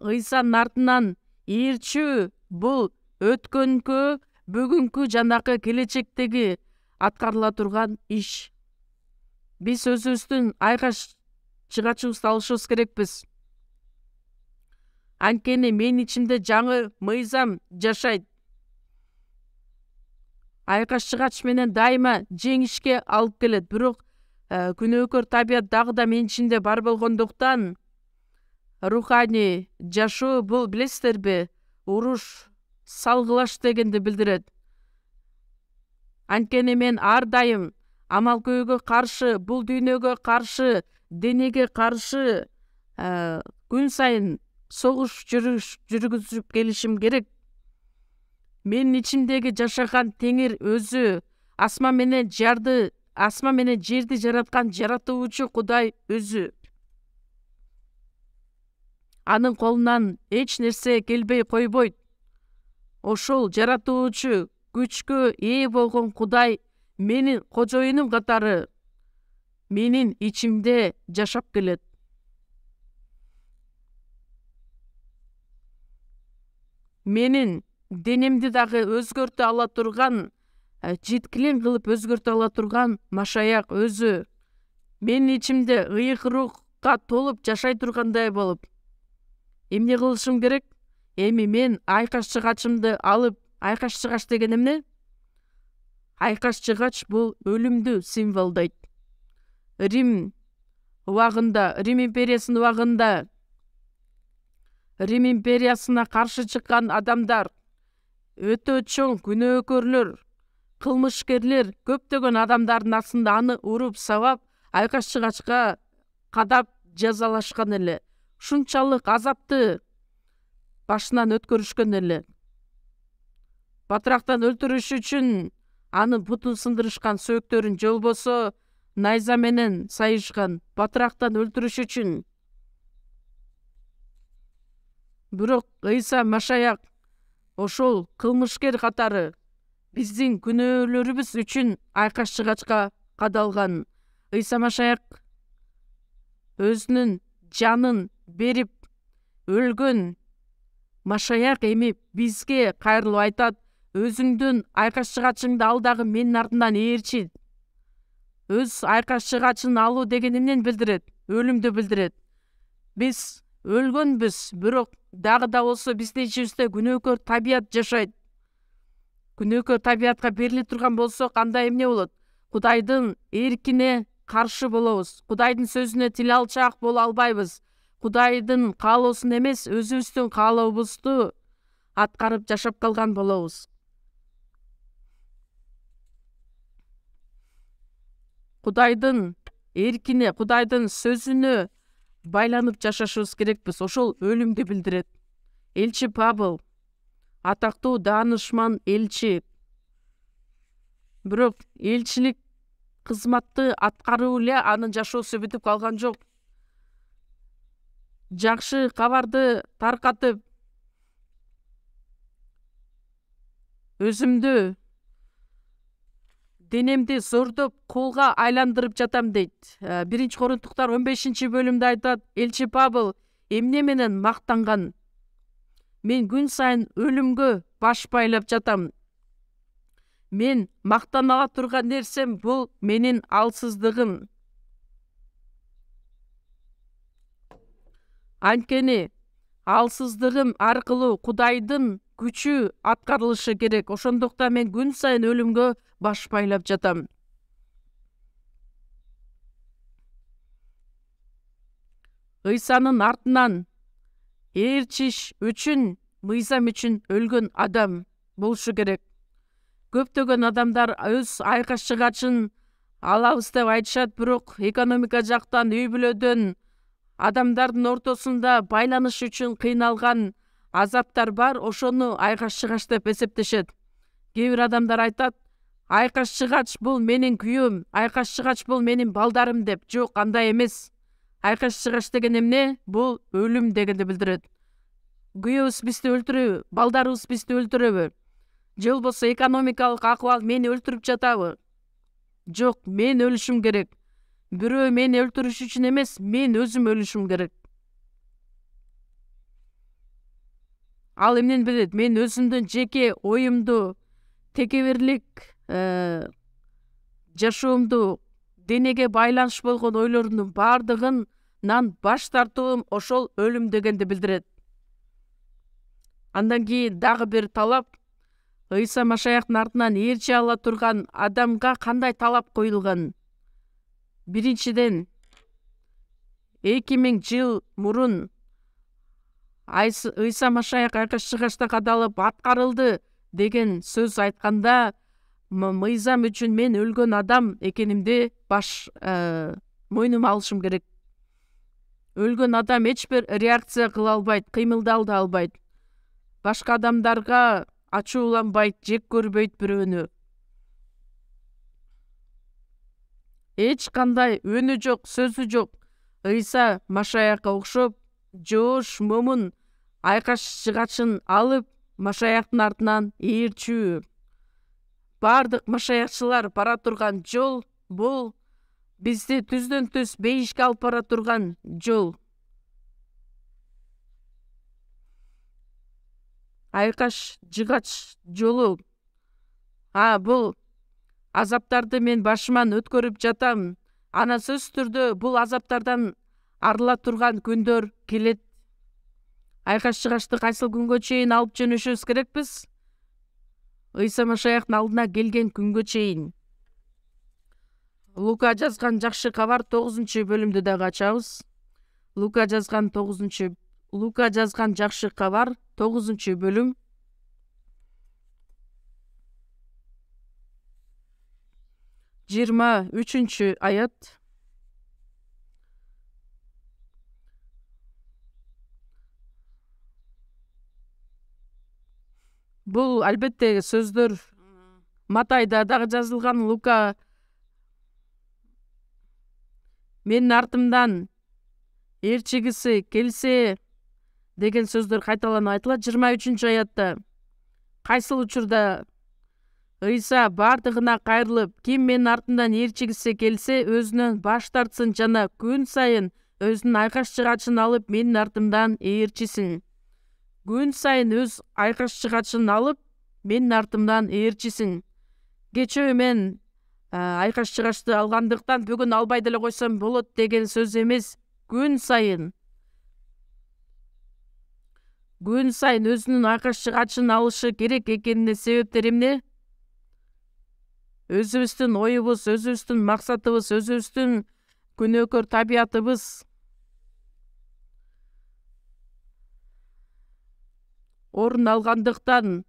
Ыйсанын артынан ээрчүү бул өткөнкү, бүгүнкү жанакы келечектеги аткарыла турган иш. Биз өзүбүздүн айкаш-чыгачыбызды алышыбыз керекпиз. Анткени менин ичимде жаңы мыйзам жашайт. Айкаш-чыгач менен дайыма жеңишке алып келет. Бирок күнөөкөр табият дагы да менин ичимде бар болгондуктан руханий жашоо бул билесиздерби, уруш, салгылаш дегенди билдирет. Анткени мен ар дайым амал көйгө каршы, бул дүйнөгө каршы, денеге каршы күн сайын согуш жүргүзүп келишим керек. Менин ичимдеги жашаган Теңир өзү, асман менен жерди жараткан жаратуучу Кудай өзү. Анын колунан эч нерсе келбей койбойт. Ошол жаратуучу күчкө ээ болгон Кудай менин кожоюнум катары менин ичимде жашап келет. Менин денемди дагы өзгөртө ала турган, житкилең кылып өзгөртө ала турган Машаяк өзү менин ичимде ыйык рухка толуп жашай тургандай болуп. Эмне кылышым керек? Эми мен айкаш-чыгачымды алып, айкаш-чыгач деген эмне? Айкаш-чыгач бул өлүмдү символдойт. Рим империясынын убагында Рим империясына каршы чыккан адамдар, өтө чоң күнөөкөрлөр, кылмышкерлер, көптөгөн адамдардын астында аны уруп сабап, айкаш-чыгачка кадап жазалашкан эле. Ушунчалык азапты башынан өткөрүшкөн эле. Батырактан өлтүрүш үчүн анын бутун сындырышкан, сөөктөрүн же болбосо найза менен сайышкан. Батырактан өлтүрүш үчүн. Бирок Ыйса Машаяк ошол кылмышкер катары биздин күнөөлөрүбүз үчүн айкаш-чыгачка кадалган. Ыйса Машаяк өзүнүн жанын берип өлгөн Машаяк эми бизге кайрылып айтат: өзүңдүн айкаш-чыгачыңды ал дагы менин артымдан ээрчи. Өз айкаш-чыгачын алуу деген эмнени билдирет? Өлүмдү билдирет. Биз өлгөнбүз, бирок дагы да болсо биздин ичибизде күнөөкөр табият жашайт. Күнөөкөр табиятка бериле турган болсок, анда эмне болот? Кудайдын эркине каршы болобуз. Кудайдын сөзүнө тил алчаак боло албайбыз. Кудайдын каалоосун эмес, өзүбүздүн каалообузду аткарып жашап калган болобуз. Кудайдын эркине, Кудайдын сөзүнө байланып жашашыбыз керекпиз. Ошол өлүмдү билдирет. Элчи Павыл, атактуу даанышман элчи. Бирок элчилик кызматты аткаруу эле анын жашоосу бүтүп калган жок. жакшы кабарды таркатып өзүмдү денемди зордоп кулга айландырып жатам дейт. Биринчи Корунтуктар 15 бөлүмдө айтат, элчи Павыл эмне менен мактанган? Мен күн сайын өлүмгө баш байлап жатам. Мен мактанала турган нерсем бул менин алсыздыгым. Анткени алсыздыгым аркылуу Кудайдын күчү аткарылышы керек. Ошондуктан мен күн сайын өлүмгө баш байлап жатам. Ыйсанын артынан ээрчиш үчүн, мыйзам үчүн өлгөн адам болушу керек. Көптөгөн адамдар өз айкаш чыгачын алабыз деп айтышат, бирок экономика жактан, үй бүлөдөн, адамдардын ортосунда байланыш үчүн кыйналган азаптар бар, ошону айкаш чыгач деп эсептешет. Кээ бир адамдар айтат, айкаш чыгач бул менин күйөөм, айкаш чыгач бул менин балдарым деп. Жок, андай эмес. Айкаш чыгач деген эмне? Бул өлүм дегенди билдирет. Күйөөбүз бизди өлтүрөбү? Балдарыбыз бизди өлтүрөбү? Же болбосо экономикалык акыбал мени өлтүрүп жатабы? Жок, мен өлүшүм керек. Бирөө мени өлтүрүш үчүн эмес, мен өзүм өлүшүм керек. Ал эмнени билет? Мен өзүмдүн жеке оюмду, текеберлик жашоомду, денеге байланыш болгон ойлорумдун баардыгынан баш тартуум ошол өлүм дегенди билдирет. Андан кийин дагы бир талап, Ыйса Машаяктын артынан ээрчи ала турган адамга кандай талап коюлган? Биринчиден, 2000 жыл мурун Ыйса Машаяк айкаш чыгачта кадалып аткарылды деген сөз айтканда, мыйзам үчүн мен өлгөн адам экенимди баш мойнума алышым керек. Өлгөн адам эч бир реакция кыла албайт, кыймылдала да албайт. Башка адамдарга ачууланбайт, жек көрбөйт бирөөнү. Эч кандай өнү жок, сөзү жок. Ыйса Машаякка окшоп, жоош момун айкаш чыгачын алып, Машаяктын артынан ээрчүү. Бардык машаякчылар бара турган жол бул бизди түздөн түз бейишке алып бара турган жол. Айкаш жыгач жолу. Бул азаптарды мен башыман өткөрүп жатам. Ана сөзсүз түрдө бул азаптардан арыла турган күндөр келет. Айкаш чыгачты кайсыл күнгө чейин алып жөнөшүбүз керекпиз? Ыйса Машаяктын алдына келген күнгө чейин. Лука жазган жакшы кабар 9 бөлүмдү дагы ачабыз. Лука жазган жакшы кабар 9 бөлүм. 23 аят. Бул албетте сөздөр Матайда дагы жазылган. Лука менин артымдан ээрчигиси келсе деген сөздөр кайталанып айтылат. 23 аятта кайсыл учурда Ыйса бардыгына кайрылып, ким менин артымдан ээрчигиси келсе, өзүнөн баш тартсын жана күн сайын өзүнүн айкаш чыгачын алып менин артымдан ээрчисин. Күн сайын өз айкаш чыгачын алып менин артымдан ээрчисин. Кечөө мен айкаш чыгачты алгандыктан бүгүн албай деле койсом болот деген сөз эмес. Күн сайын өзүнүн айкаш чыгачын алышы керек экенине себептер эмне? Өзүбүздүн оюбуз, өзүбүздүн максатыбыз, өзүбүздүн күнөөкөр табиятыбыз орун алгандыктан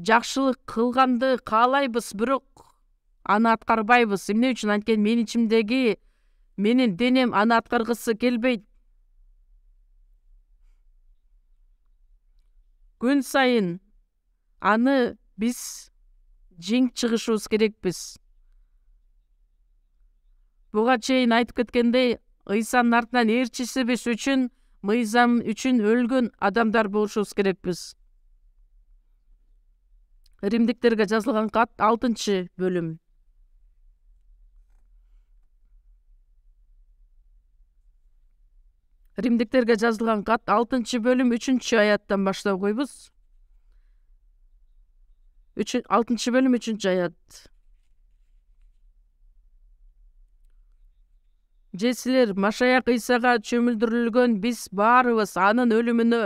жакшылык кылганды каалайбыз, бирок аны аткарбайбыз. Эмне үчүн? Анткени менин ичимдеги, менин денем аны аткаргысы келбейт. Күн сайын аны биз жеңип чыгышыбыз керекпиз. Буга чейин айтып кеткендей, Ыйсанын артынан ээрчисибиз үчүн мыйзам үчүн өлгөн адамдар болушубуз керекпиз. Римдиктерге жазылган кат 6-бөлүм. Римдиктерге жазылган кат 6-бөлүм 3-аяттан баштап койбуз. 6-бөлүм 3-аят. Же силер Машаяк Ыйсага чөмүлдүрүлгөн биз баарыбыз анын өлүмүнө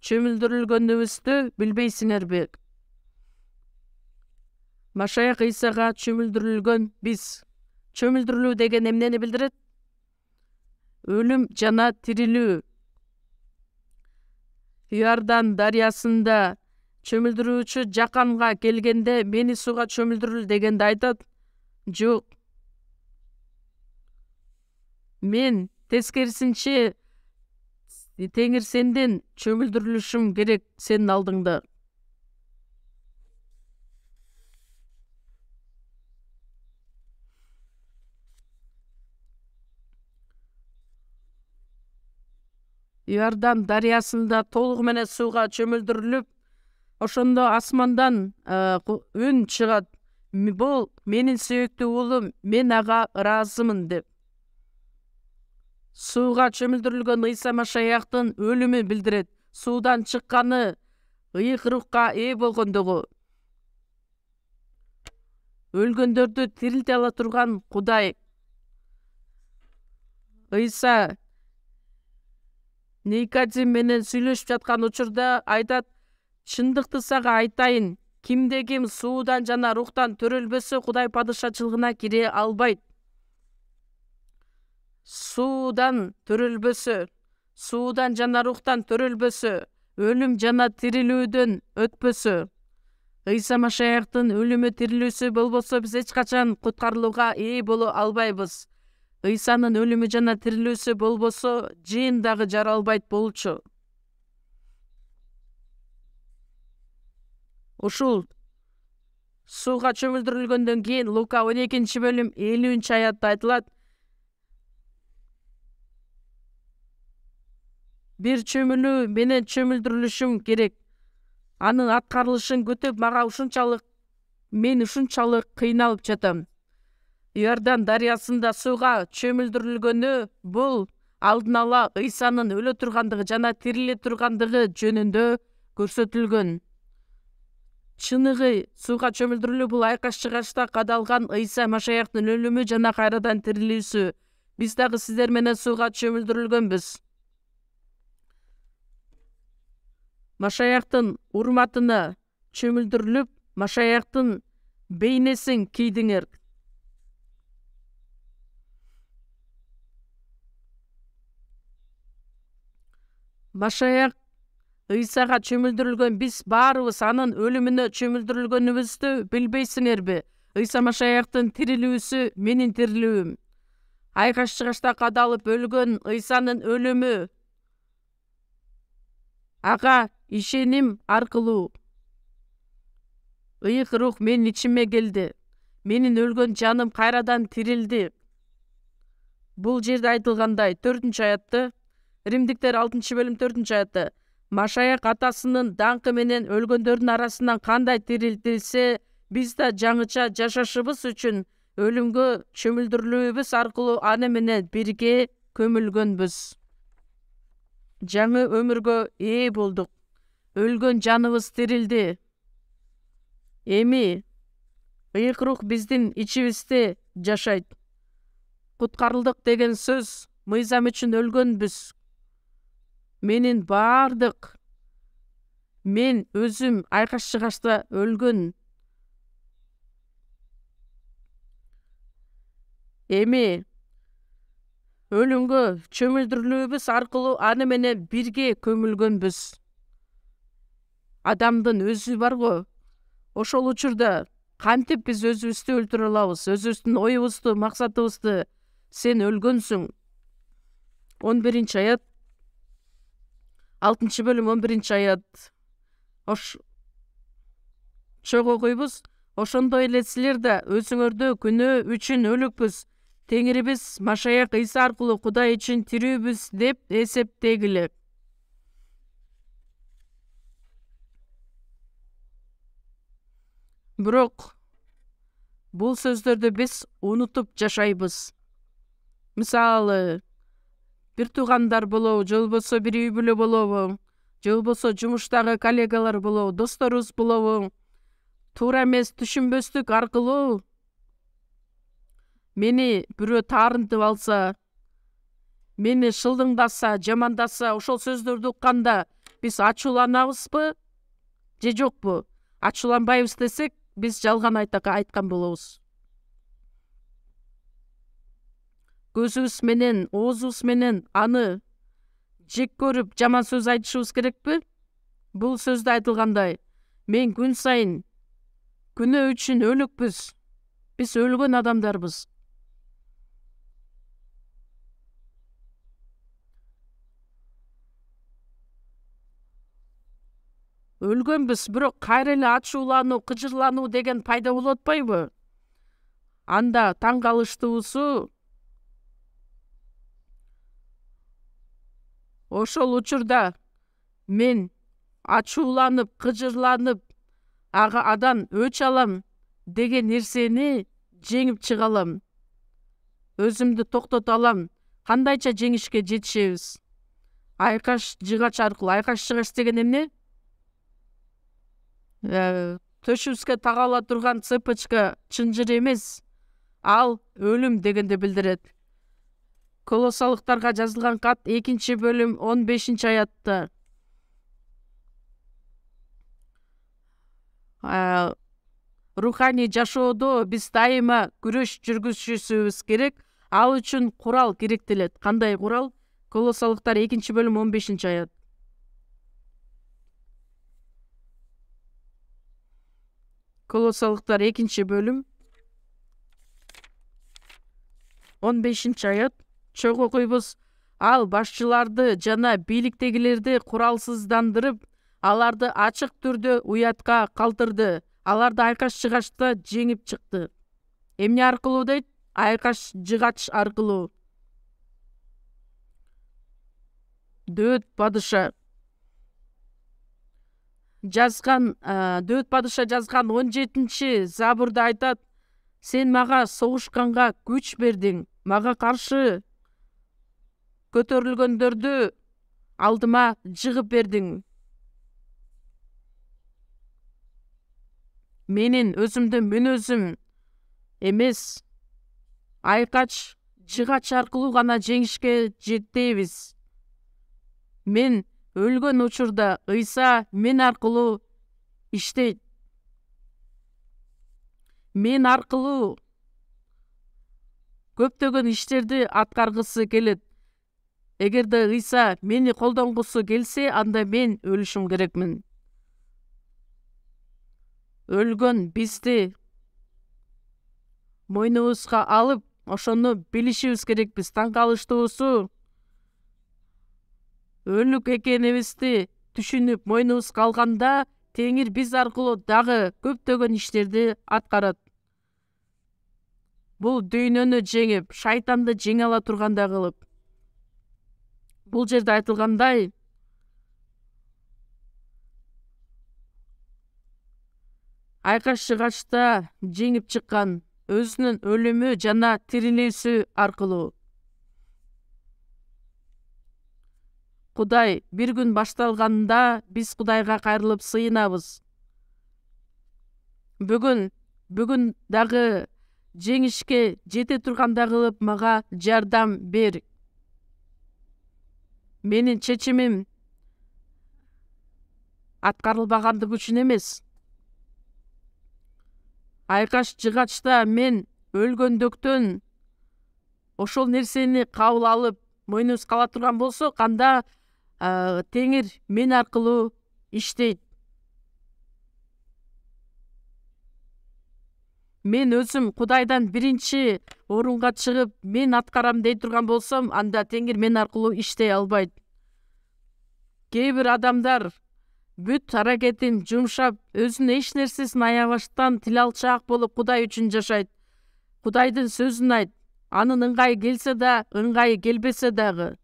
чөмүлдүрүлгөнүбүздү билбейсиңерби? Машаяк Ыйсага чөмүлдүрүлгөн биз. Чөмүлдүрүлүү деген эмнени билдирет? Өлүм жана тирилүү. Иордан дарыясында чөмүлдүрүүчү жаканга келгенде мени сууга чөмүлдүрүл дегенде айтат, жок. Мен тескерисинче Теңир сенден чөмүлдүрүлүшүм керек сенин алдыңда. Иордан дарыясында толугу менен сууга чөмүлдүрүлүп, ошондо асмандан үн чыгат. Бул менин сүйүктүү уулум, мен ага ыраазымын деп. Сууга чөмүлдүрүлгөн Ыйса Машаяктын өлүмүн билдирет. Суудан чыкканы ыйык рухка ээ болгондугу. Өлгөндөрдү тирилте ала турган Кудай. Ыйса Никодим менен сүйлөшүп жаткан учурда айтат, чындыкты сага айтайын, кимде ким суудан жана рухтан төрөлбөсө, Кудай падышачылыгына кире албайт. Суудан төрөлбөсө, суудан жана рухтан төрөлбөсө, өлүм жана тирилүүдөн өтпөсө, Ыйса Машаяктын өлүмү тирилүүсү болбосо, биз эч качан куткарылууга ээ боло албайбыз. Ыйсанын өлүмү жана тирилүүсү болбосо, жыйын дагы жаралбайт болчу. Ушул сууга чөмүлдүрүлгөндөн кийин Лука 12-бөлүм 50-аятта айтылат, бир чөмүлүү менен чөмүлдүрүлүшүм керек. Анын аткарылышын күтүп, мен ушунчалык кыйналып жатам. Иордан дарыясында сууга чөмүлдүрүлгөнү бул алдын ала Ыйсанын өлө тургандыгы жана тириле тургандыгы жөнүндө көрсөтүлгөн. Чыныгы сууга чөмүлдүрүлүү бул айкаш-чыгашта кадалган Ыйса Машаяктын өлүмү жана кайрадан тирилүүсү. Биз дагы сиздер менен сууга чөмүлдүрүлгөнбүз. Машаяктын урматына чөмүлдүрүлүп, Машаяктын бейнесин кийдиңер. Машаяк Ыйсага чөмүлдүрүлгөн биз баарыбыз анын өлүмүнө чөмүлдүрүлгөнүбүздү билбейсиңерби? Ыйса Машаяктын тирилүүсү менин тирилүүм. Айкаш-чыгашта кадалып өлгөн Ыйсанын өлүмү ага ишеним аркылуу. Ыйык рух менин ичиме келди. Менин өлгөн жаным кайрадан тирилди. Бул жерде айтылгандай 4-аятты, Римдиктер 6-бөлүм 4-аятта. Машаяк атасынын даңкы менен өлгөндөрдүн арасынан кандай тирилтилсе, биз да жаңыча жашашыбыз үчүн өлүмгө чөмүлдүрүлүүбүз аркылуу аны менен бирге көмүлгөнбүз. Жаңы өмүргө ээ болдук. Өлгөн жаныбыз тирилди. Эми ыйык рух биздин ичибизде жашайт. Куткарылдык деген сөз мыйзам үчүн өлгөнбүз. Менин бардык мен өзүм айкаш-чыгашта өлгөн. Эми өлүмгө чөмүлдүрүлүүбүз аркылуу аны менен бирге көмүлгөнбүз. Адамдын өзү барго, ошол учурда кантип биз өзүбүздү өлтүрө алабыз, өзүбүздүн оюбузду, максатыбызды? Сен өлгөнсүң. 11-аят, 6-бөлүм 11-аят. Чогуу окуйбуз. Ошондой эле силер да өзүңөрдү күнөө үчүн өлүкпүз, Теңирибиз Машаяк Ыйса аркылуу Кудай үчүн тирүүбүз деп эсептегиле. Бирок бул сөздөрдү биз унутуп жашайбыз. Мисалы, бир туугандар болобу, же болбосо бир үй бүлө болобу, же болбосо жумуштагы коллегалар болобу, досторубуз болобу, туура эмес түшүнбөстүк аркылуу мени бирөө таарынтып алса, мени шылдыңдаса, жамандаса, ошол сөздөрдү укканда биз ачууланабызбы же жокпу? Ачууланбайбыз десек, биз жалган айткан болобуз. Көзүбүз менен, оозубуз менен аны жек көрүп, жаман сөз айтышыбыз керекпи? Бул сөздө айтылгандай, мен күн сайын күнөө үчүн өлүкпүз. Биз өлгөн адамдарбыз. Өлгөнбүз, бирок кайра эле ачуулануу, кыжырлануу деген пайда болуп атпайбы? Анда таң калыштуусу, ошол учурда мен ачууланып, кыжырланып, адан өч алам деген нерсени жеңип чыга алам. Өзүмдү токтото алам. Кандайча жеңишке жетишебиз? Айкаш жыгач аркылуу. Айкаш жыгач деген эмне? Төшүбүзгө тагала турган цепочка чынжыр эмес. Ал өлүм дегенди билдирет. Колосалыктарга жазылган кат 2-бөлүм 15-аятта. Руханий жашоодо биз дайыма күрөш жүргүзүшүбүз керек. Ал үчүн курал керектелет. Кандай курал? Колосалыктар 2-бөлүм 15-аят. Колосалыктар 2-бөлүм 15-аят. Чоң окуйбуз. Ал башчыларды жана бийликтегилерди куралсыздандырып, аларды ачык түрдө уятка калтырды. Аларды айкаш жыгачта жеңип чыкты. Эмне аркылуу дейт? Айкаш жыгач аркылуу. Дөөт падыша жазган 17-забурда айтат: сен мага согушканга күч бердиң, мага каршы көтөрүлгөндөрдү алдыма жыгып бердиң. Менин өзүмдүн мүнөзүм эмес, айкач жыгач аркылуу гана жеңишке жетебиз. Мен өлгөн учурда Ыйса мен аркылуу иштейт. Мен аркылуу көптөгөн иштерди аткаргысы келет. Эгерде Ыйса мени колдонгусу келсе, анда мен өлүшүм керекмин. Өлгөн бизди мойнубузга алып, ошону билишибиз керекпиз. Таң калыштуусу, өлүк экенибизди түшүнүп мойнубузга алганда, Теңир биз аркылуу дагы көптөгөн иштерди аткарат. Бул дүйнөнү жеңип, шайтанды жеңе ала тургандай кылып. Бул жерде айтылгандай, айкаш жыгачта жеңип чыккан, өзүнүн өлүмү жана тирилүүсү аркылуу. Кудай бир күн башталганда биз Кудайга кайрылып сыйынабыз. Бүгүн дагы жеңишке жете тургандай кылып мага жардам бер. Менин чечимим аткарылбагандыгы үчүн эмес. Айкаш жыгачта мен өлгөндүктөн ошол нерсени кабыл алып, мойнубузга ала турган болсок, анда Теңир мен аркылуу иштейт. Мен өзүм Кудайдан биринчи орунга чыгып, мен аткарам дей турган болсом, анда Теңир мен аркылуу иштей албайт. Кээ бир адамдар бүт аракетин жумшап, өзүнүн эч нерсесин аябаштан тил алчаак болуп Кудай үчүн жашайт. Кудайдын сөзүн айт. Анын ыңгайы келсе да, ыңгайы келбесе дагы.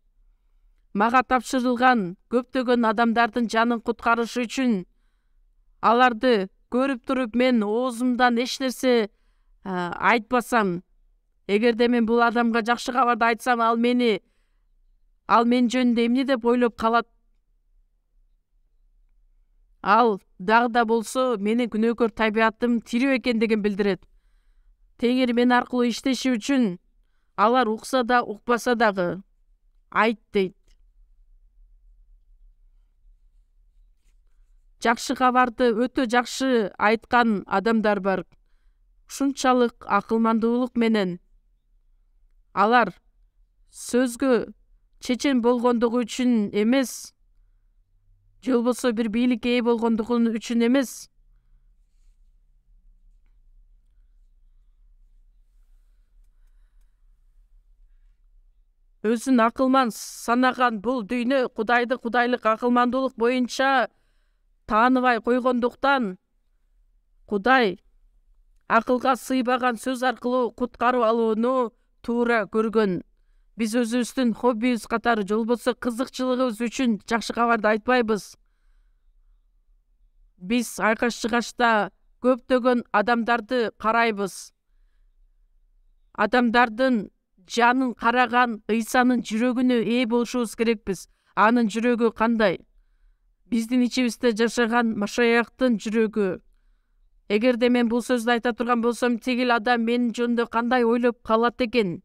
Мага тапшырылган көптөгөн адамдардын жанын куткарыш үчүн аларды көрүп туруп мен оозумдан эч нерсе айтпасам, эгерде мен бул адамга жакшы кабарды айтсам, ал менин жөнүндө эмне деп ойлоп калат? Ал дагы да болсо менин күнөөкөр табиятым тирүү экендигин билдирет. Теңир мен аркылуу иштеши үчүн алар укса да укпаса дагы айт дейт. Жакшы кабарды өтө жакшы айткан адамдар бар. Ушунчалык акылмандуулук менен алар сөзгө чечен болгондугу үчүн эмес, же болбосо бир бийликке ээ болгондугу үчүн эмес, өзүн акылман санаган бул дүйнө Кудайды кудайлык акылмандуулук боюнча тааныбай койгондуктан, Кудай акылга сыйбаган сөз аркылуу куткарып алууну туура көргөн. Биз өзүбүздүн хоббибиз катары, же болбосо кызыкчылыгыбыз үчүн жакшы кабарды айтпайбыз. Биз айкаш-чыгачта көптөгөн адамдарды карайбыз. Адамдардын жанын караган Ыйсанын жүрөгүнө ээ болушубуз керекпиз. Анын жүрөгү кандай? Биздин ичибизде жашаган Машаяктын жүрөгү. Эгерде мен бул сөздү айта турган болсом, тигил адам менин жөнүндө кандай ойлоп калат экен?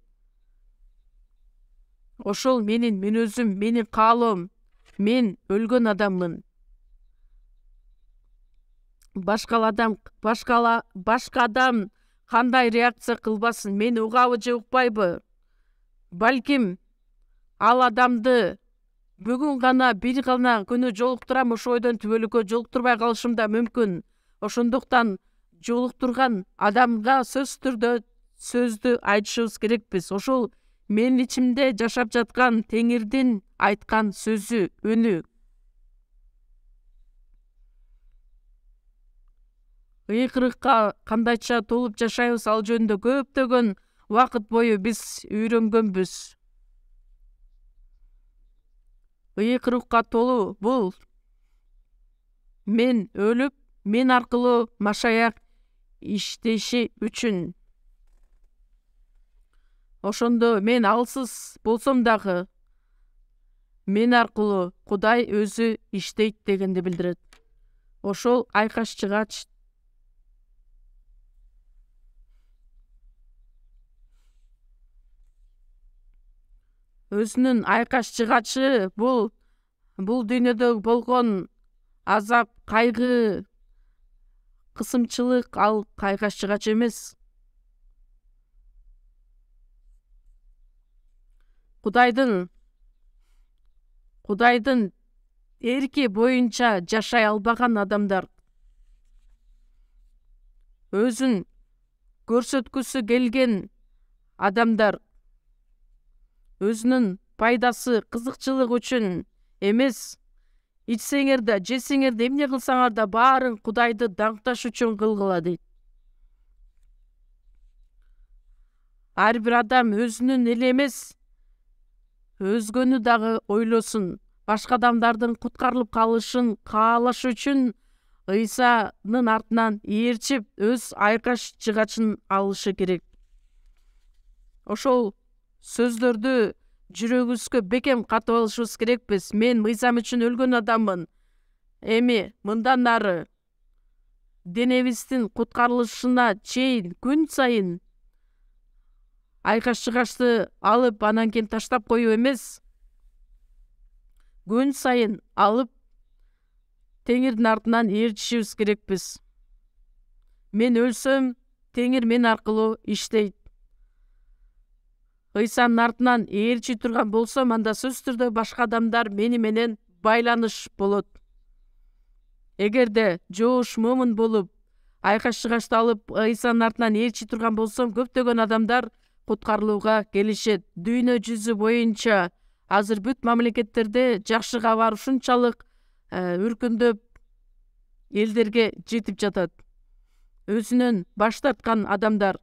Ошол менин мүнөзүм, менин каалоом. Мен өлгөн адаммын. Башка адам кандай реакция кылбасын, мени угабы же укпайбы? Балким ал адамды бүгүн гана, бир гана күнү жолуктурам, ошол ойдон түбөлүккө жолуктурбай калышым да мүмкүн. Ошондуктан жолуктурган адамга сөзсүз түрдө сөздү айтышыбыз керекпиз. Ошол менин ичимде жашап жаткан Теңирдин айткан сөзү, үнү. Ыйкырыкка кандайча толуп жашайбыз, ал жөнүндө көптөгөн убакыт бою биз үйрөнгөнбүз. Ыйкырыкка толуу бул мен өлүп, мен аркылуу Машаяк иштеши үчүн. Ошондо мен алсыз болсом дагы мен аркылуу Кудай өзү иштейт дегенди билдирет. Ошол айкаш-чыгач өзүнүн айкаш-чыгачы бул дүйнөдө болгон азап, кайгы, кысымчылык, ал айкаш-чыгач эмес. Кудайдын эрки боюнча жашай албаган адамдар, өзүн көрсөткүсү келген адамдар, өзүнүн пайдасы, кызыкчылыгы үчүн эмес, ичсеңер да, жесеңер да, эмне кылсаңар да баарын Кудайды даңкташ үчүн кылгыла дейт. Ар бир адам өзүнүн эле эмес, өзгөнү дагы ойлосун. Башка адамдардын куткарылып калышын каалаш үчүн Ыйсанын артынан ээрчип, өз айкаш-чыгачын алышы керек. Ошол сөздөрдү жүрөгүбүзгө бекем катып алышыбыз керекпиз. Мен мыйзам үчүн өлгөн адаммын. Эми мындан ары денебиздин куткарылышына чейин күн сайын айкаш-чыгачты алып, анан кийин таштап коюу эмес, күн сайын алып Теңирдин артынан ээрчишибиз керекпиз. Мен өлсөм, Теңир мен аркылуу иштейт. Ыйсанын артынан ээрчи турган болсом, анда сөзсүз түрдө башка адамдар мени менен байланыш болот. Эгерде жоош момун болуп, айкаш-чыгачты алып Ыйсанын артынан ээрчи турган болсом, көптөгөн адамдар куткарылууга келишет. Дүйнө жүзү боюнча азыр бүт мамлекеттерде жакшы кабар ушунчалык үркүндөп элдерге жетип жатат. Өзүнөн баш тарткан адамдар,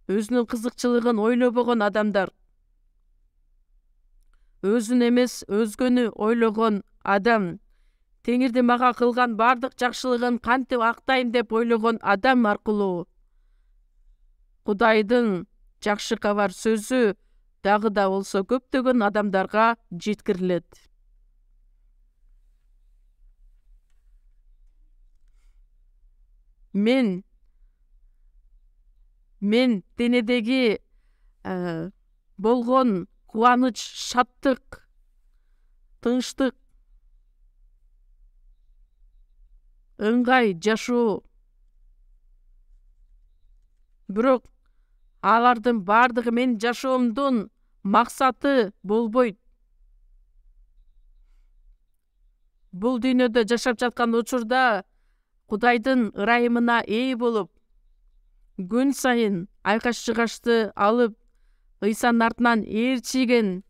өзүнүн кызыкчылыгын ойлобогон адамдар, өзүн эмес өзгөнү ойлогон адам Теңирдин мага кылган бардык жакшылыгын кантип актайм деп ойлогон адам аркылуу Кудайдын жакшы кабар сөзү дагы да болсо көптөгөн адамдарга жеткирилет. Мен денедеги болгон кубаныч, шаттык, тынчтык, ыңгай жашоо, бирок алардын бардыгы менин жашоомдун максаты болбойт. Бул дүйнөдө жашап жаткан учурда Кудайдын ырайымына ээ болуп, күн сайын айкаш-чыгашты алып, Ыйсанын артынан ээрчиген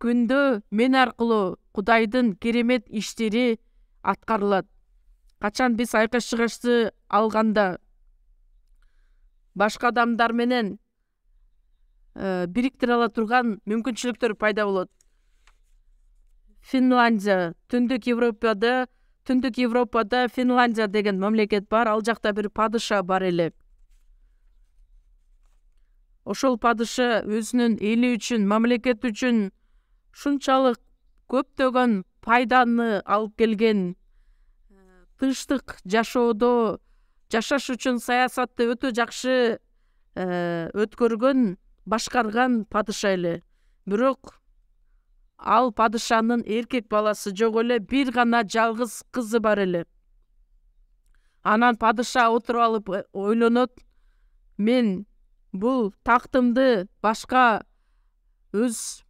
күндө мен аркылуу Кудайдын керемет иштери аткарылат. Качан биз айкаш-чыгашты алганда башка адамдар менен бириктире ала турган мүмкүнчүлүктөр пайда болот. Финляндия, Түндүк Европада Финляндия деген мамлекет бар, ал жакта бир падыша бар эле. Ошол падыша өзүнүн эли үчүн, мамлекет үчүн шунчалык көптөгөн пайданы алып келген, тынчтык жашоодо жашаш үчүн саясатты өтө жакшы өткөргөн, башкарган падыша эле. Бирок ал падышанын эркек баласы жок эле, бир гана жалгыз кызы бар эле. Анан падыша отуруп алып ойлонот, мен бул тактымды башка өз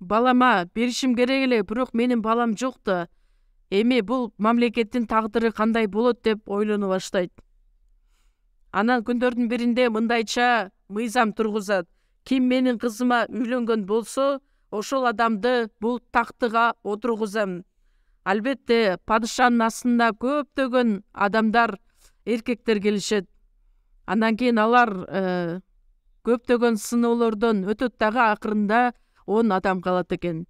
балама беришим керек эле, бирок менин балам жок да. Эми бул мамлекеттин тагдыры кандай болот деп ойлоно баштайт. Анан күндөрдүн биринде мындайча мыйзам тургузат. Ким менин кызыма үйлөнгөн болсо, ошол адамды бул тактыга отургузам. Албетте, падышанын астында көптөгөн адамдар, эркектер келишет. Андан кийин алар көптөгөн сыноолордон өтөт дагы, акырында 10 адам калат экен.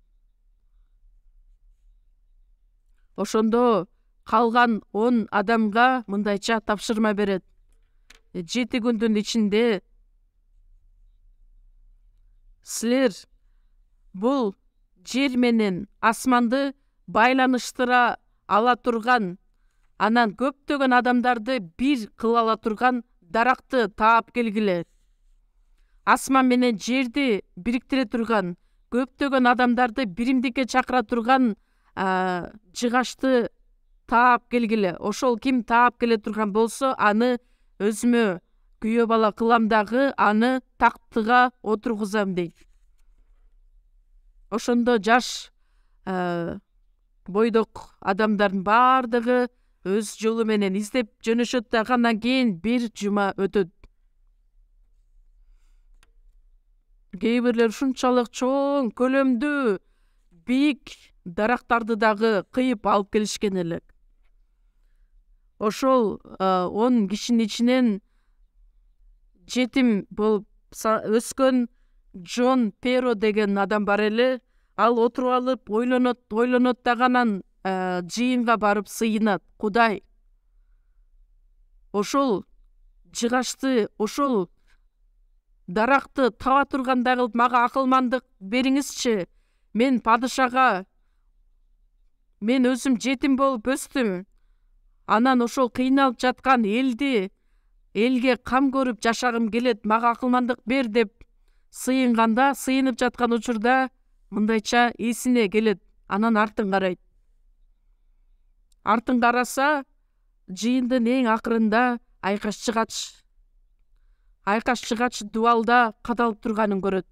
Ошондо калган 10 адамга мындайча тапшырма берет. 7 күндүн ичинде силер бул жер менен асманды байланыштыра ала турган, анан көптөгөн адамдарды бир кыла ала турган даракты таап келгиле. Асман менен жерди бириктире турган, көптөгөн адамдарды биримдикке чакыра турган жыгачты таап келгиле. Ошол ким таап келе турган болсо, аны өзүмө күйөө бала кылам дагы, аны тактыга отургузам дейт. Ошондо жаш бойдок адамдардын бардыгы өз жолу менен издеп жөнөшөт дагы, андан кийин бир жума өтөт. Кээ бирлер ушунчалык чоң көлөмдүү бийик дарактарды дагы кыйып алып келишкен эле. Ошол 10 кишинин ичинен жетим болуп өскөн Джон Перо деген адам бар эле. Ал отуруп алып ойлонот дагы, анан жыйынга барып сыйынат. Кудай, ошол жыгачты, ошол даракты таба тургандай кылып мага акылмандык бериңизчи. Мен падышага, мен өзүм жетим болуп өстүм. Анан ошол кыйналып жаткан элге кам көрүп жашагым келет, мага акылмандык бер деп сыйынганда, сыйынып жаткан учурда мындайча эсине келет. Анан артын карайт. Артын караса, жыйындын эң акырында айкаш-чыгач дубалда кадалып турганын көрөт.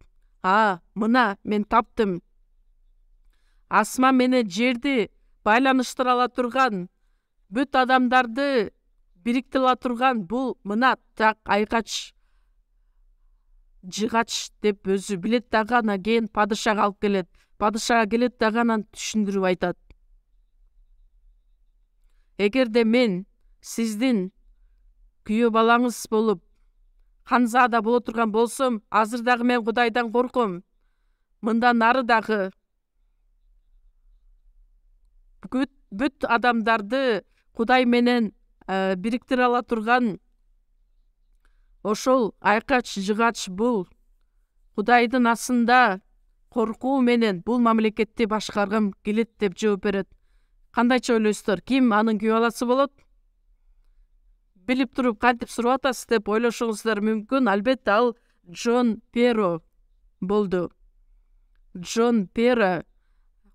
Мына мен таптым. Асман менен жерди байланыштыра ала турган, бүт адамдарды бириктире ала турган бул мына так айкач-жыгач деп өзү билет дагы, анан кийин падышага алып келет. Падышага келет дагы, анан түшүндүрүп айтат. Эгерде мен сиздин күйөө балаңыз болуп, ханзада боло турган болсом, азыр дагы мен Кудайдан корком. Мындан ары дагы бүт адамдарды Кудай менен бириктире ала турган ошол айкач жыгач бул Кудайдын асында коркуу менен бул мамлекетти башкаргым келет деп жооп берет. Кандайча ойлойсуздар, ким анын күйөө баласы болот? Билип туруп кантип сурап атасыз деп ойлошуңуздар мүмкүн. Албетте ал Джон Перо болду. Джон Перо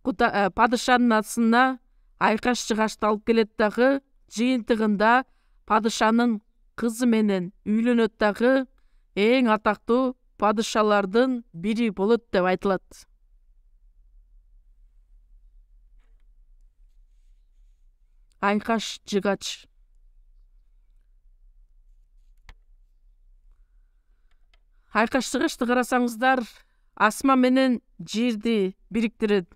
падышанын асына айкаш жыгачты алып келет дагы, жыйынтыгында падышанын кызы менен үйлөнөт дагы, эң атактуу падышалардын бири болот деп айтылат. Айкаш жыгач. Айкаш жыгачты карасаңыздар, асма менен жерди бириктирет.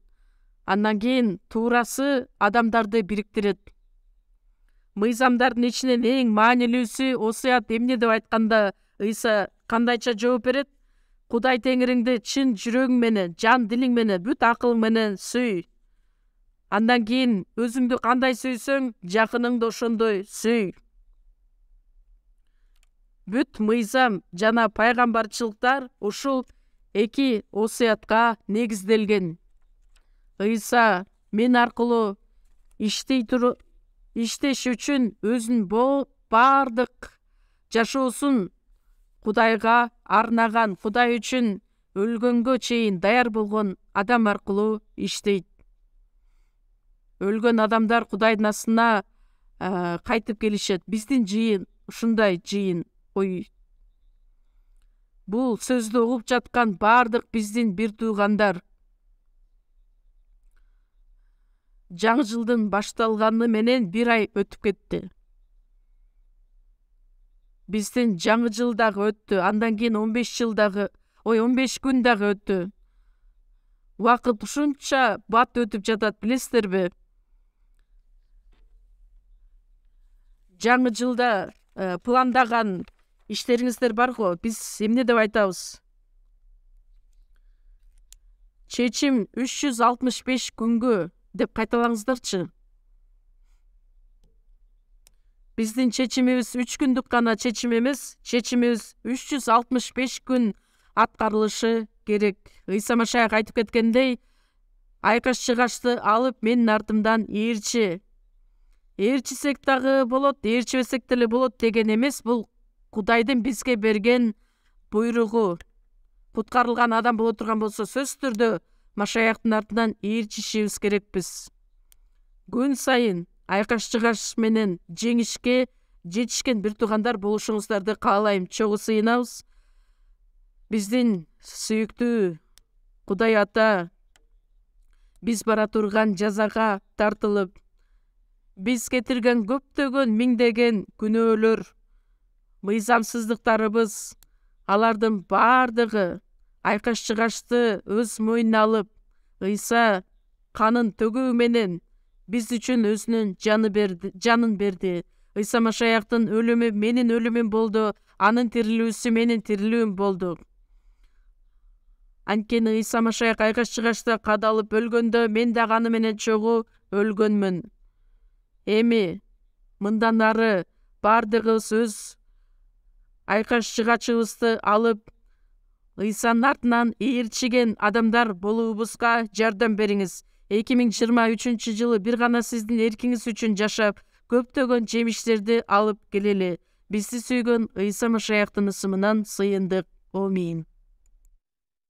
Андан кийин туурасы адамдарды бириктирет. Мыйзамдардын ичинен эң маанилүүсү осуят эмне деп айтканда Ыйса кандайча жооп берет? Кудай Теңириңди чын жүрөгүң менен, жан дилиң менен, бүт акылың менен сүй. Андан кийин өзүңдү кандай сүйсөң, жакыныңды ошондой сүй. Бүт мыйзам жана пайгамбарчылыктар ушул эки осуятка негизделген. Ыйса мен аркылуу иштеш үчүн өзүнүн баардык жашоосун Кудайга арнаган, Кудай үчүн өлгөнгө чейин даяр болгон адам аркылуу иштейт. Өлгөн адамдар Кудайдын асына кайтып келишет. Биздин жыйын ушундай жыйын. Бул сөздү угуп жаткан баардык биздин бир туугандар жаңы жылдын башталганы менен бир ай өтүп кетти. Биздин жаңы жыл дагы өттү, андан кийин 15 күн дагы өттү. Убакыт ушунча бат өтүп жатат, билесиздерби? Жаңы жылда пландаган иштериңиздер барго? Биз эмне деп айтабыз? Чечим 365 күнгө деп кайталаңыздарчы. Биздин чечимибиз 3 күндүк гана чечим эмес, чечимибиз 365 күн аткарылышы керек. Ыйса Машаяк айтып кеткендей, айкаш жыгачты алып менин артымдан ээрчи. Ээрчисек дагы болот, ээрчибесек деле болот деген эмес, бул Кудайдын бизге берген буйругу. Куткарылган адам боло турган болсо, сөзсүз түрдө Машаяктын артынан ээрчишибиз керекпиз. Күн сайын айкаш жыгач менен жеңишке жетишкен бир туугандар болушуңуздарды каалайм. Чогуу сыйынабыз. Биздин сүйүктүү Кудай Ата биз бара турган жазага тартылып, биз кетирген көптөгөн миңдеген күнөөлөр, мыйзамсыздыктарыбыз, алардын баардыгы айкаш жыгачты өз мойнуна алып, Ыйса канын төгүү менен биз үчүн өзүнүн жанын берди. Ыйса Машаяктын өлүмү менин өлүмүм болду, анын тирилүүсү менин тирилүүм болду. Анткени Ыйса Машаяк айкаш жыгачта кадалып өлгөндө мен дагы аны менен чогуу өлгөнмүн. Эми мындан ары баардыгыбыз өз айкаш жыгачыбызды алып, Ыйсанын артынан ээрчиген адамдар болуубузга жардам бериңиз. 2023 жылы бир гана сиздин эркиңиз үчүн жашап, көптөгөн жемиштерди алып келели. Бизди сүйгөн Ыйса Машаяктын ысымынан сыйындык. Амин.